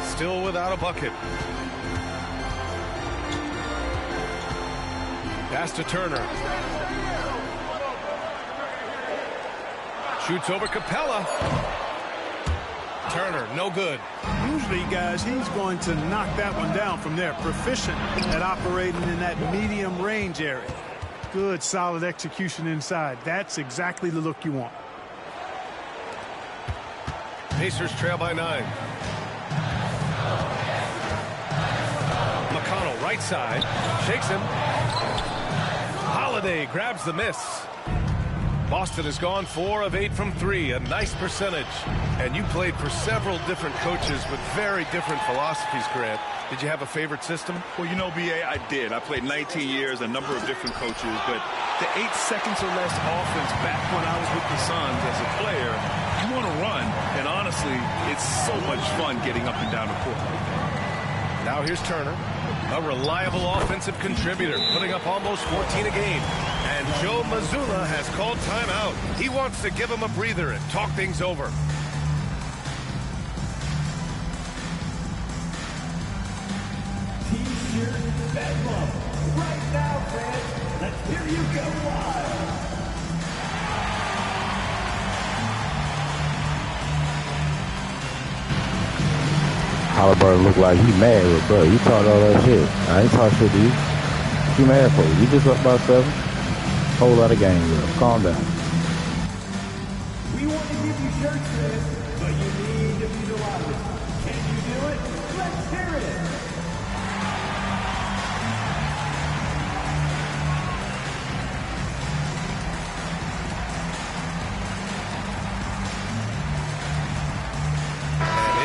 Still without a bucket. Pass to Turner. Shoots over Capella. Turner, no good. Usually, guys, he's going to knock that one down from there. Proficient at operating in that medium range area. Good, solid execution inside. That's exactly the look you want. Pacers trail by 9. McConnell, right side, shakes him. Holiday grabs the miss. Boston has gone 4 of 8 from 3, a nice percentage. And you played for several different coaches with very different philosophies, Grant. Did you have a favorite system? Well, you know, B.A., I did. I played 19 years, a number of different coaches, but the 8 seconds or less offense back when I was with the Suns as a player, you want to run, and honestly, it's so much fun getting up and down the court like that. Now here's Turner, a reliable offensive contributor, putting up almost 14 a game. And Joe Mazzulla has called timeout. He wants to give him a breather and talk things over. T-shirt bedlam. Right now, fans. Let's hear you go wild. Halliburton look like he mad with bro. You talk all that shit. I ain't talk shit to you. What you mad for? You just up by 7. Whole lot of game left. Calm down. We want to give you shirts for this, but you need to be the loudest. Can you do it? Let's hear it.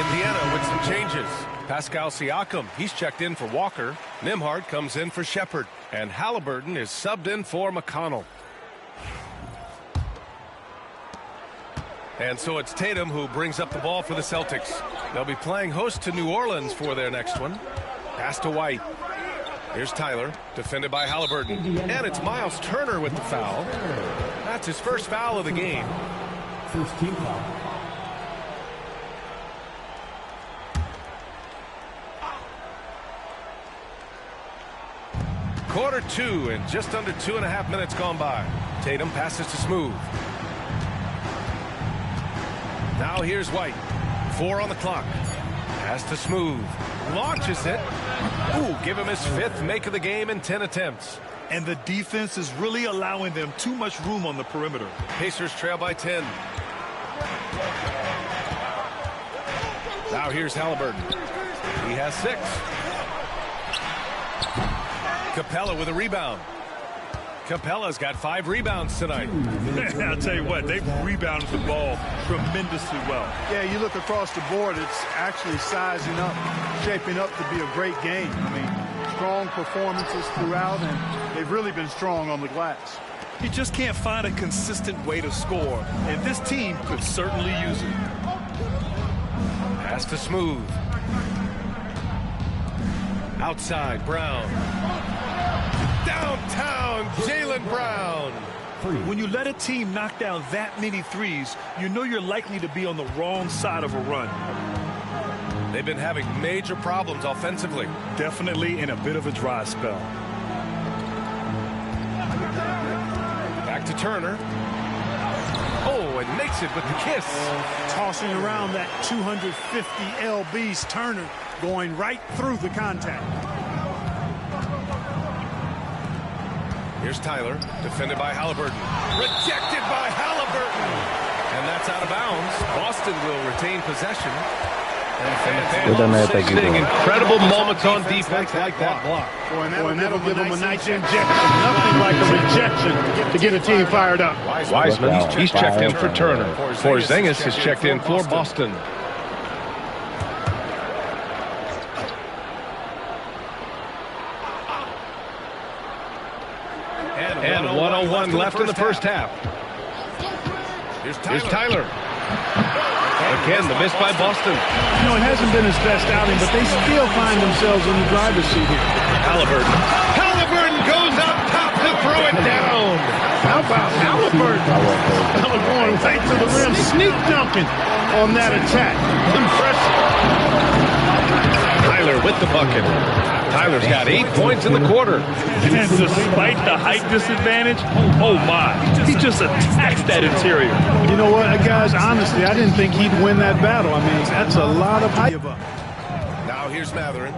Indiana with some changes. Pascal Siakam, he's checked in for Walker. Nembhard comes in for Shepherd. And Halliburton is subbed in for McConnell. And so it's Tatum who brings up the ball for the Celtics. They'll be playing host to New Orleans for their next one. Pass to White. Here's Tyler, defended by Halliburton. And it's Miles Turner with the foul. That's his first foul of the game. First team foul. Quarter 2 and just under 2.5 minutes gone by. Tatum passes to Smooth. Now here's White. 4 on the clock. Pass to Smooth. Launches it. Ooh, give him his 5th make of the game in 10 attempts. And the defense is really allowing them too much room on the perimeter. Pacers trail by 10. Now here's Halliburton. He has 6. Capella with a rebound. Capella's got 5 rebounds tonight. I'll tell you what, they've rebounded the ball tremendously well. Yeah, you look across the board, it's actually sizing up, shaping up to be a great game. I mean, strong performances throughout, and they've really been strong on the glass. He just can't find a consistent way to score, and this team could certainly use it. Pass to Smooth. Outside, Brown. Downtown, Jaylen Brown. When you let a team knock down that many threes, you know you're likely to be on the wrong side of a run. They've been having major problems offensively. Definitely in a bit of a dry spell. Back to Turner. Oh, and makes it with the kiss. Tossing around that 250 lbs, Turner going right through the contact. Here's Tyler, defended by Halliburton. Rejected by Halliburton. And that's out of bounds. Boston will retain possession. And seeing incredible moments on defense like that block. And that'll give them a nice injection. Nothing like a rejection to get a team fired up. Wiseman, he's checked in for Turner. Porzingis has checked in for Boston. And 1:01 left in the first half. Here's Tyler. Again, the miss by Boston. You know, it hasn't been his best outing, but they still find themselves in the driver's seat here. Halliburton. Halliburton goes up top to throw it down. How about Halliburton? Going right to the rim, sneak dunking on that attack. Impressive. Tyler with the bucket. Tyler's got 8 points in the quarter. And despite the height disadvantage, oh my, he just attacks that interior. You know what, guys, honestly, I didn't think he'd win that battle. I mean, that's a lot of height. Now here's Matherin.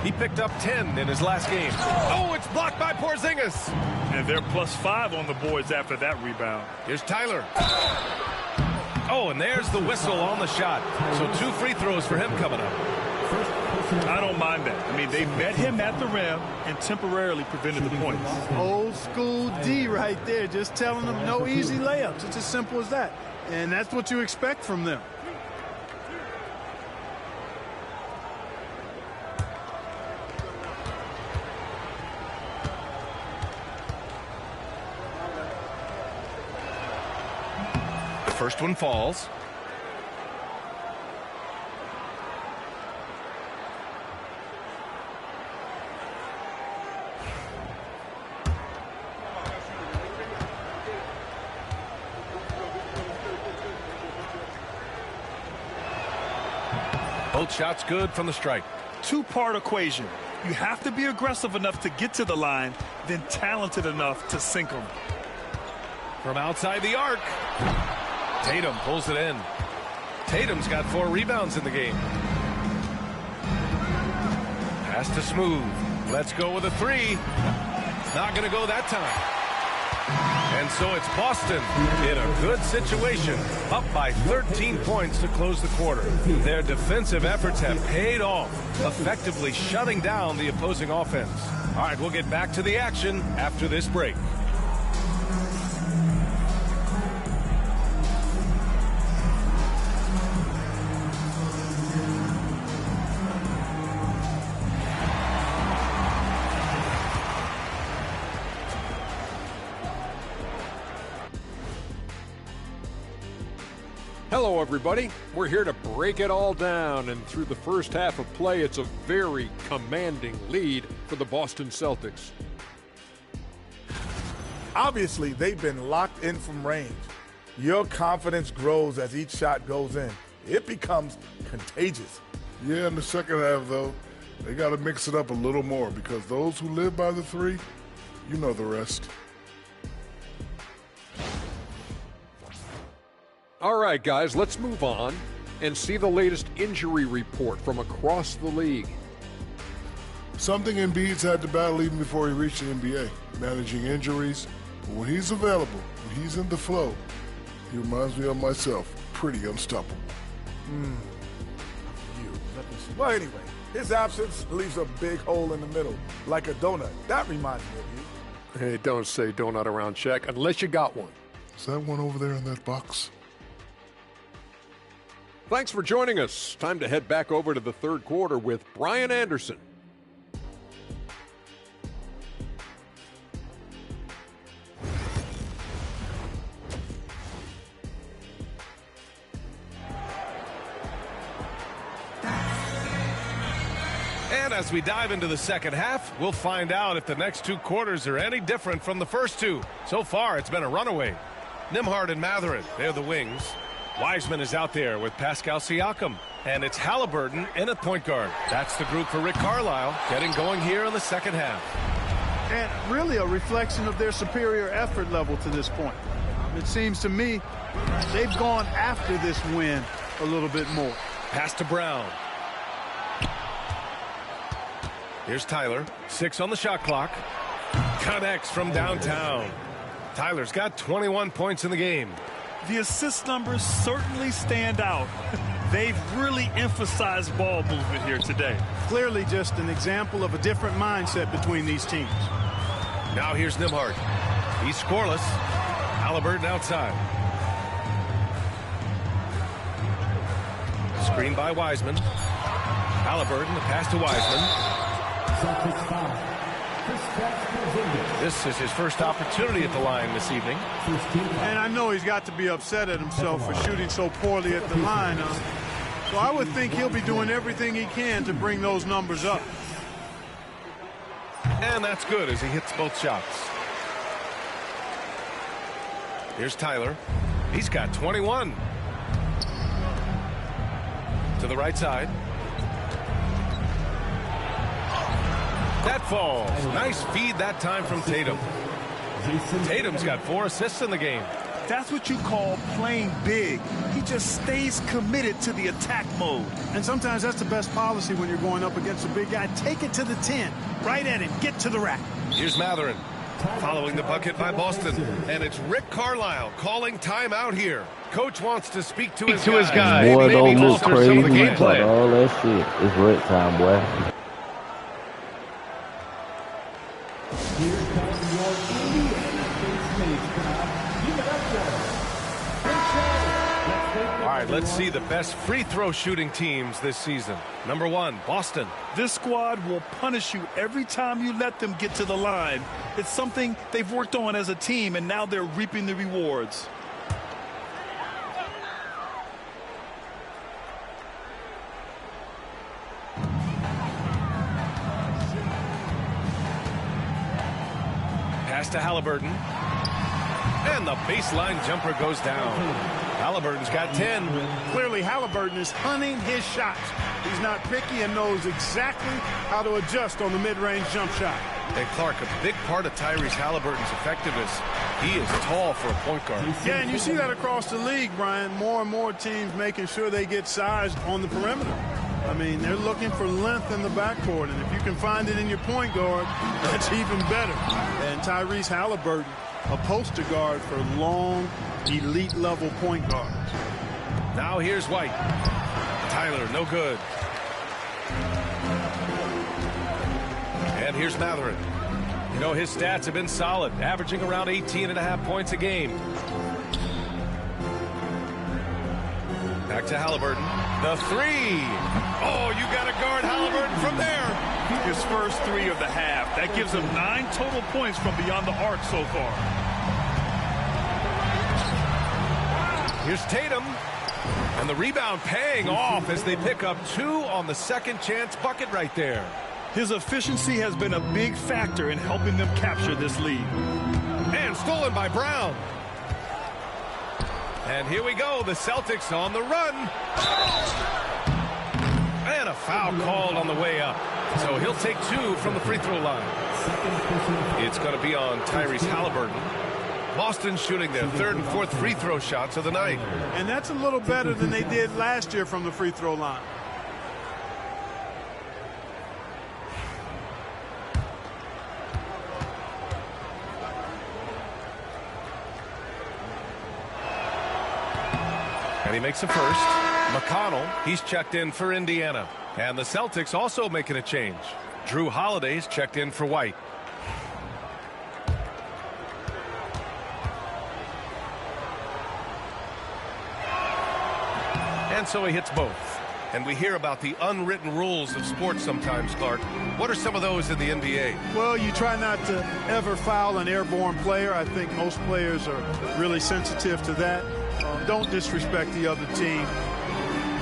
He picked up 10 in his last game. Oh, it's blocked by Porzingis. And they're +5 on the boards after that rebound. Here's Tyler. Oh, and there's the whistle on the shot. So 2 free throws for him coming up. I don't mind that. I mean, they met him at the rim and temporarily prevented the points. Old school D right there, just telling them no easy layups. It's as simple as that. And that's what you expect from them. The first one falls. Both shots good from the stripe. Two-part equation. You have to be aggressive enough to get to the line, then talented enough to sink them. From outside the arc. Tatum pulls it in. Tatum's got 4 rebounds in the game. Pass to Smooth. Let's go with a 3. Not going to go that time. And so it's Boston in a good situation, up by 13 points to close the quarter. Their defensive efforts have paid off, effectively shutting down the opposing offense. All right, we'll get back to the action after this break. Hello, everybody. We're here to break it all down, and through the first half of play, it's a very commanding lead for the Boston Celtics. Obviously, they've been locked in from range. Your confidence grows as each shot goes in. It becomes contagious. Yeah, in the second half, though, they got to mix it up a little more because those who live by the three, you know the rest. All right, guys, let's move on and see the latest injury report from across the league. Something Embiid's had to battle even before he reached the NBA, managing injuries. But when he's available, when he's in the flow, he reminds me of myself, pretty unstoppable. Let me see. Well, anyway, his absence leaves a big hole in the middle, like a donut. That reminds me of you. Hey, don't say donut around Shaq unless you got one. Is that one over there in that box? Thanks for joining us. Time to head back over to the third quarter with Brian Anderson. And as we dive into the second half, we'll find out if the next two quarters are any different from the first two. So far, it's been a runaway. Nembhard and Mathurin, they're the wings. Wiseman is out there with Pascal Siakam. And it's Halliburton in at point guard. That's the group for Rick Carlisle, getting going here in the second half. And really a reflection of their superior effort level to this point. It seems to me they've gone after this win a little bit more. Pass to Brown. Here's Tyler. 6 on the shot clock. Connects from downtown. Tyler's got 21 points in the game. The assist numbers certainly stand out. They've really emphasized ball movement here today. Clearly just an example of a different mindset between these teams. Now here's Nembhard. He's scoreless. Halliburton outside. Screen by Wiseman. Halliburton, the pass to Wiseman. This is his first opportunity at the line this evening. And I know he's got to be upset at himself for shooting so poorly at the line. So I would think he'll be doing everything he can to bring those numbers up. And that's good as he hits both shots. Here's Tyler. He's got 21. To the right side. That falls. Nice feed that time from Tatum. Tatum's got 4 assists in the game. That's what you call playing big. He just stays committed to the attack mode. And sometimes that's the best policy when you're going up against a big guy. Take it to the 10. Right at him. Get to the rack. Here's Mathurin. Following the bucket by Boston. And it's Rick Carlisle calling timeout here. Coach wants to speak to his guys. Boy, don't look crazy. All that shit. It's Rick time, boy. All right, let's see the best free throw shooting teams this season. Number 1, Boston. This squad will punish you every time you let them get to the line. It's something they've worked on as a team, and now they're reaping the rewards. Pass to Halliburton. And the baseline jumper goes down. Halliburton's got 10. Clearly, Halliburton is hunting his shots. He's not picky and knows exactly how to adjust on the mid-range jump shot. And Clark, a big part of Tyrese Halliburton's effectiveness, he is tall for a point guard. Yeah, and you see that across the league, Brian. More and more teams making sure they get sized on the perimeter. I mean, they're looking for length in the backcourt, and if you can find it in your point guard, that's even better. And Tyrese Halliburton, a poster guard for long, elite-level point guards. Now here's White. Tyler, no good. And here's Mathurin. You know, his stats have been solid, averaging around 18.5 points a game. Back to Halliburton. The 3. Oh, you got to guard Halliburton from there. His first 3 of the half. That gives him 9 total points from beyond the arc so far. Here's Tatum. And the rebound paying off as they pick up 2 on the second chance bucket right there. His efficiency has been a big factor in helping them capture this lead. And stolen by Brown. And here we go, the Celtics on the run. And a foul called on the way up. So he'll take 2 from the free throw line. It's going to be on Tyrese Halliburton. Boston shooting their 3rd and 4th free throw shots of the night. And that's a little better than they did last year from the free throw line. And he makes a first. McConnell, he's checked in for Indiana. And the Celtics also making a change. Drew Holiday's checked in for White. And so he hits both. And we hear about the unwritten rules of sports sometimes, Clark. What are some of those in the NBA? Well, you try not to ever foul an airborne player. I think most players are really sensitive to that. Don't disrespect the other team.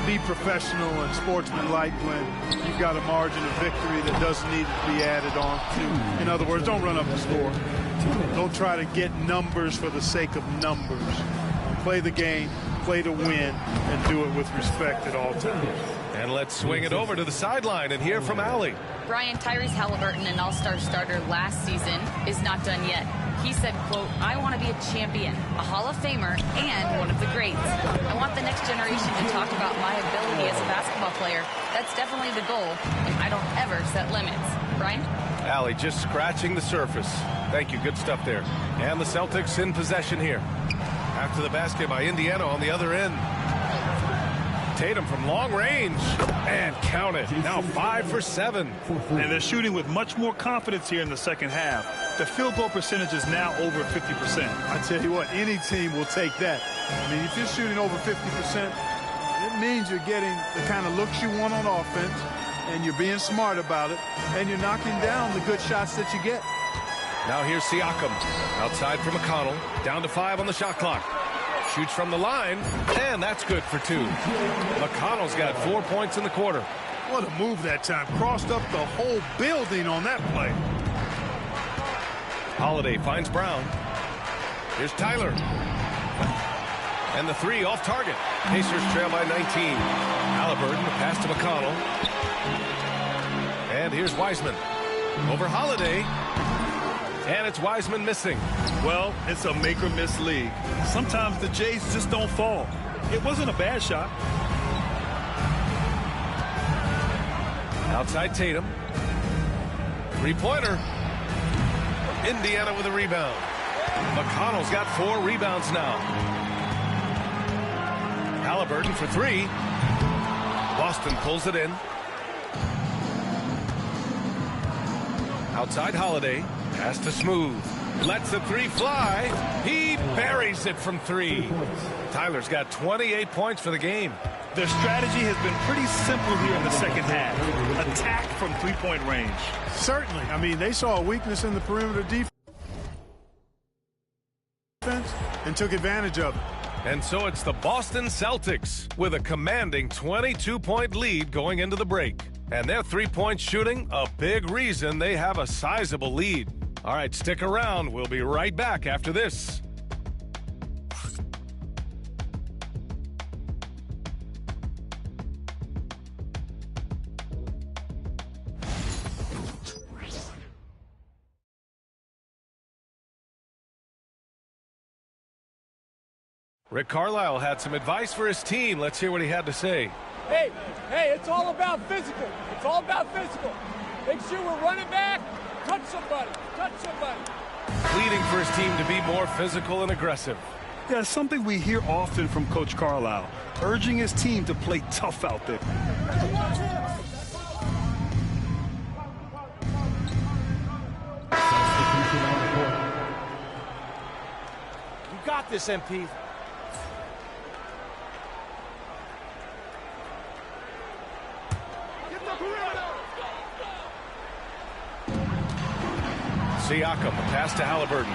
Be professional and sportsmanlike when you've got a margin of victory that doesn't need to be added on to. In other words, don't run up the score. Don't try to get numbers for the sake of numbers. Play the game, play to win, and do it with respect at all times. And let's swing it over to the sideline and hear from Allie. Brian, Tyrese Halliburton, an all-star starter last season, is not done yet. He said, quote, I want to be a champion, a Hall of Famer, and one of the greats. I want the next generation to talk about my ability as a basketball player. That's definitely the goal, and I don't ever set limits. Brian? Allie just scratching the surface. Thank you. Good stuff there. And the Celtics in possession here. After the basket by Indiana on the other end. Tatum from long range. And count it. Now 5 for 7. And they're shooting with much more confidence here in the second half. The field goal percentage is now over 50%. I tell you what, any team will take that. I mean, if you're shooting over 50%, it means you're getting the kind of looks you want on offense, and you're being smart about it, and you're knocking down the good shots that you get. Now here's Siakam. Outside for McConnell. Down to 5 on the shot clock. Shoots from the line, and that's good for 2. McConnell's got 4 points in the quarter. What a move that time. Crossed up the whole building on that play. Holiday finds Brown. Here's Tyler. And the 3 off target. Pacers trail by 19. Halliburton, the pass to McConnell. And here's Wiseman. Over Holiday. And it's Wiseman missing. Well, it's a make or miss league. Sometimes the Jays just don't fall. It wasn't a bad shot. Outside Tatum. 3-pointer. Indiana with a rebound. McConnell's got 4 rebounds now. Halliburton for 3. Boston pulls it in. Outside Holiday. Pass to Smooth. Lets the 3 fly. He buries it from 3. Tyler's got 28 points for the game. Their strategy has been pretty simple here in the second half. Attack from 3-point range. Certainly. I mean, they saw a weakness in the perimeter defense and took advantage of it. And so it's the Boston Celtics with a commanding 22-point lead going into the break. And their 3-point shooting, a big reason they have a sizable lead. All right, stick around. We'll be right back after this. Rick Carlisle had some advice for his team. Let's hear what he had to say. Hey, it's all about physical. It's all about physical. Make sure we're running back. Touch somebody. Pleading for his team to be more physical and aggressive. Yeah, something we hear often from Coach Carlisle, urging his team to play tough out there. You got this, MP. Siakam, pass to Halliburton.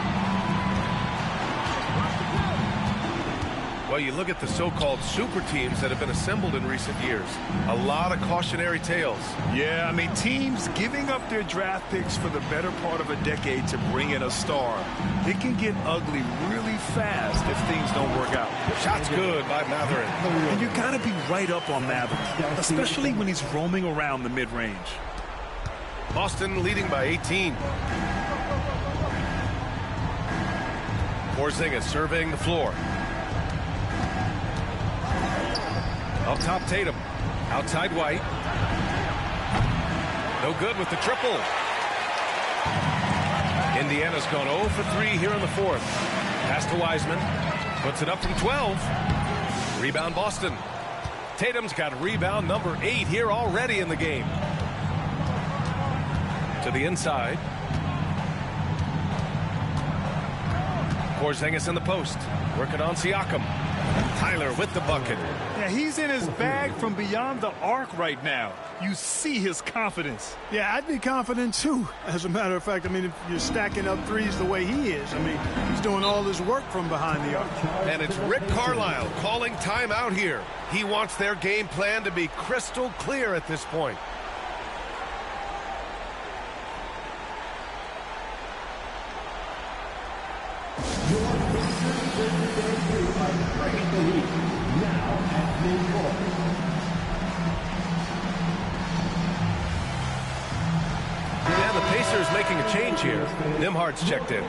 Well, you look at the so-called super teams that have been assembled in recent years. A lot of cautionary tales. Yeah, I mean, teams giving up their draft picks for the better part of a decade to bring in a star. It can get ugly really fast if things don't work out. Shot's good by Matherin. And you got to be right up on Matherin, especially when he's roaming around the mid-range. Boston leading by 18. Porzingis surveying the floor. Up top, Tatum. Outside, White. No good with the triple. Indiana's gone 0 for 3 here in the fourth. Pass to Wiseman. Puts it up from 12. Rebound, Boston. Tatum's got rebound number 8 here already in the game. To the inside. Porzingis in the post. Working on Siakam. Tyler with the bucket. Yeah, he's in his bag from beyond the arc right now. You see his confidence. Yeah, I'd be confident too. As a matter of fact, I mean, if you're stacking up threes the way he is, I mean, he's doing all his work from behind the arc. And it's Rick Carlisle calling timeout here. He wants their game plan to be crystal clear at this point. Yeah, the Pacers making a change here. Nimhard's checked in.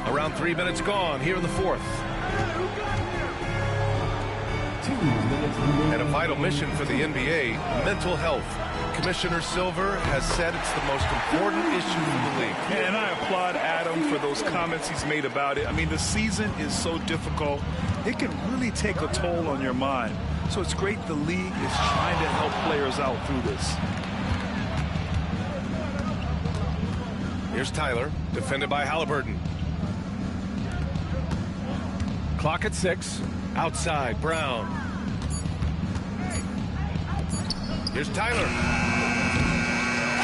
Around 3 minutes gone here in the fourth. And a vital mission for the NBA, mental health. Commissioner Silver has said it's the most important issue for the league. And I applaud Adam for those comments he's made about it. I mean, the season is so difficult. It can really take a toll on your mind. So it's great the league is trying to help players out through this. Here's Tyler, defended by Halliburton. Clock at 6. Outside, Brown. Here's Tyler.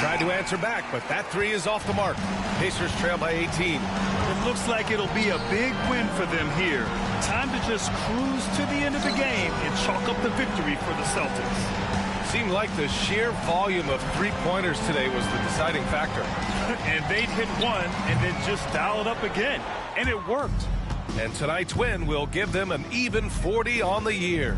Tried to answer back, but that three is off the mark. Pacers trail by 18. It looks like it'll be a big win for them here. Time to just cruise to the end of the game and chalk up the victory for the Celtics. Seemed like the sheer volume of three-pointers today was the deciding factor. And they'd hit one and then just dial it up again. And it worked. And tonight's win will give them an even 40 on the year.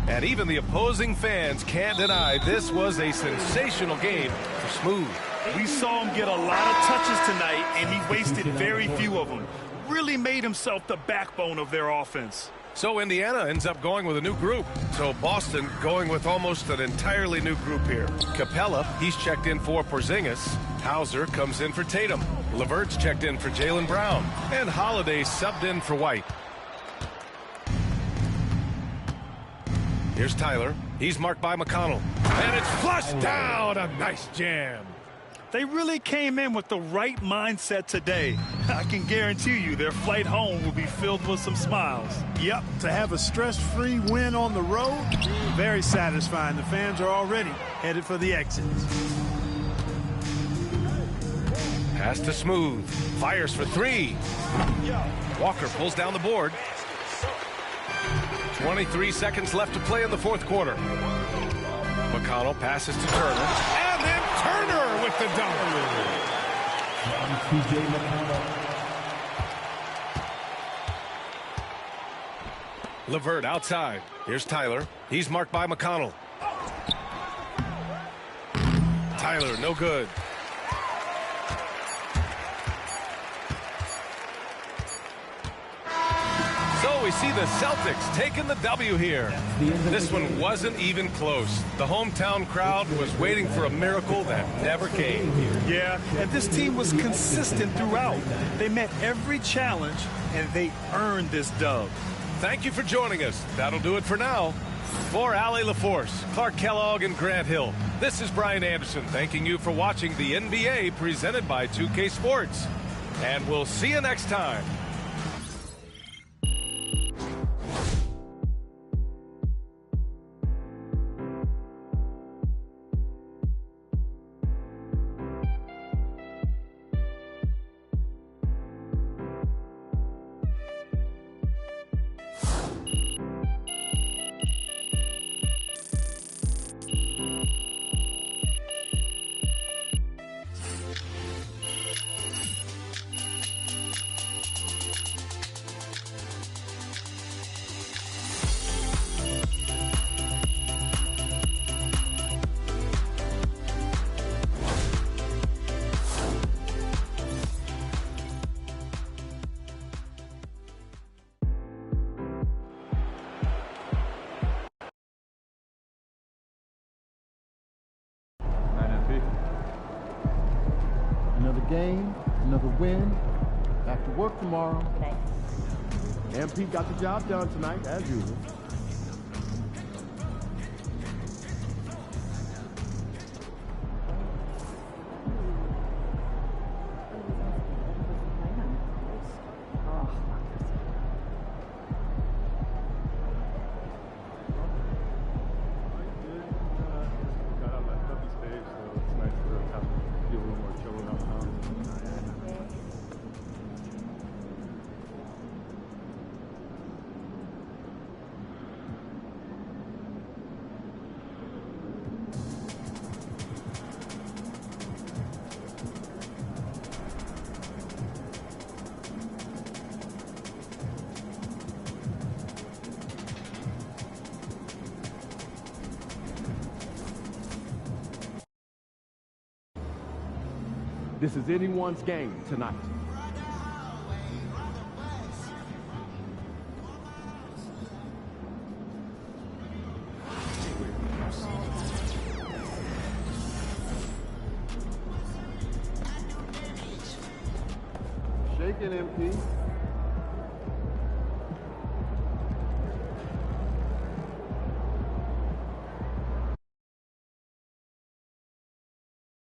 And even the opposing fans can't deny this was a sensational game for Smooth. We saw him get a lot of touches tonight, and he wasted very few of them. Really made himself the backbone of their offense. So Indiana ends up going with a new group. So Boston going with almost an entirely new group here. Capella, he's checked in for Porzingis. Hauser comes in for Tatum. LeVert's checked in for Jaylen Brown. And Holiday subbed in for White. Here's Tyler. He's marked by McConnell. And it's flushed down. A nice jam. They really came in with the right mindset today. I can guarantee you their flight home will be filled with some smiles. Yep, to have a stress-free win on the road, very satisfying. The fans are already headed for the exits. Pass to Smooth. Fires for three. Walker pulls down the board. 23 seconds left to play in the fourth quarter. McConnell passes to Turner. And then Turner with the dunk. LeVert outside. Here's Tyler. He's marked by McConnell. Tyler, no good. So we see the Celtics taking the W here. This one wasn't even close. The hometown crowd was waiting for a miracle that never came. Yeah, and this team was consistent throughout. They met every challenge, and they earned this dub. Thank you for joining us. That'll do it for now. For Allie LaForce, Clark Kellogg, and Grant Hill, this is Brian Anderson thanking you for watching the NBA presented by 2K Sports. And we'll see you next time. game, another win. Back to work tomorrow. MP got the job done tonight, as usual. This is anyone's game tonight. Shaking, MP.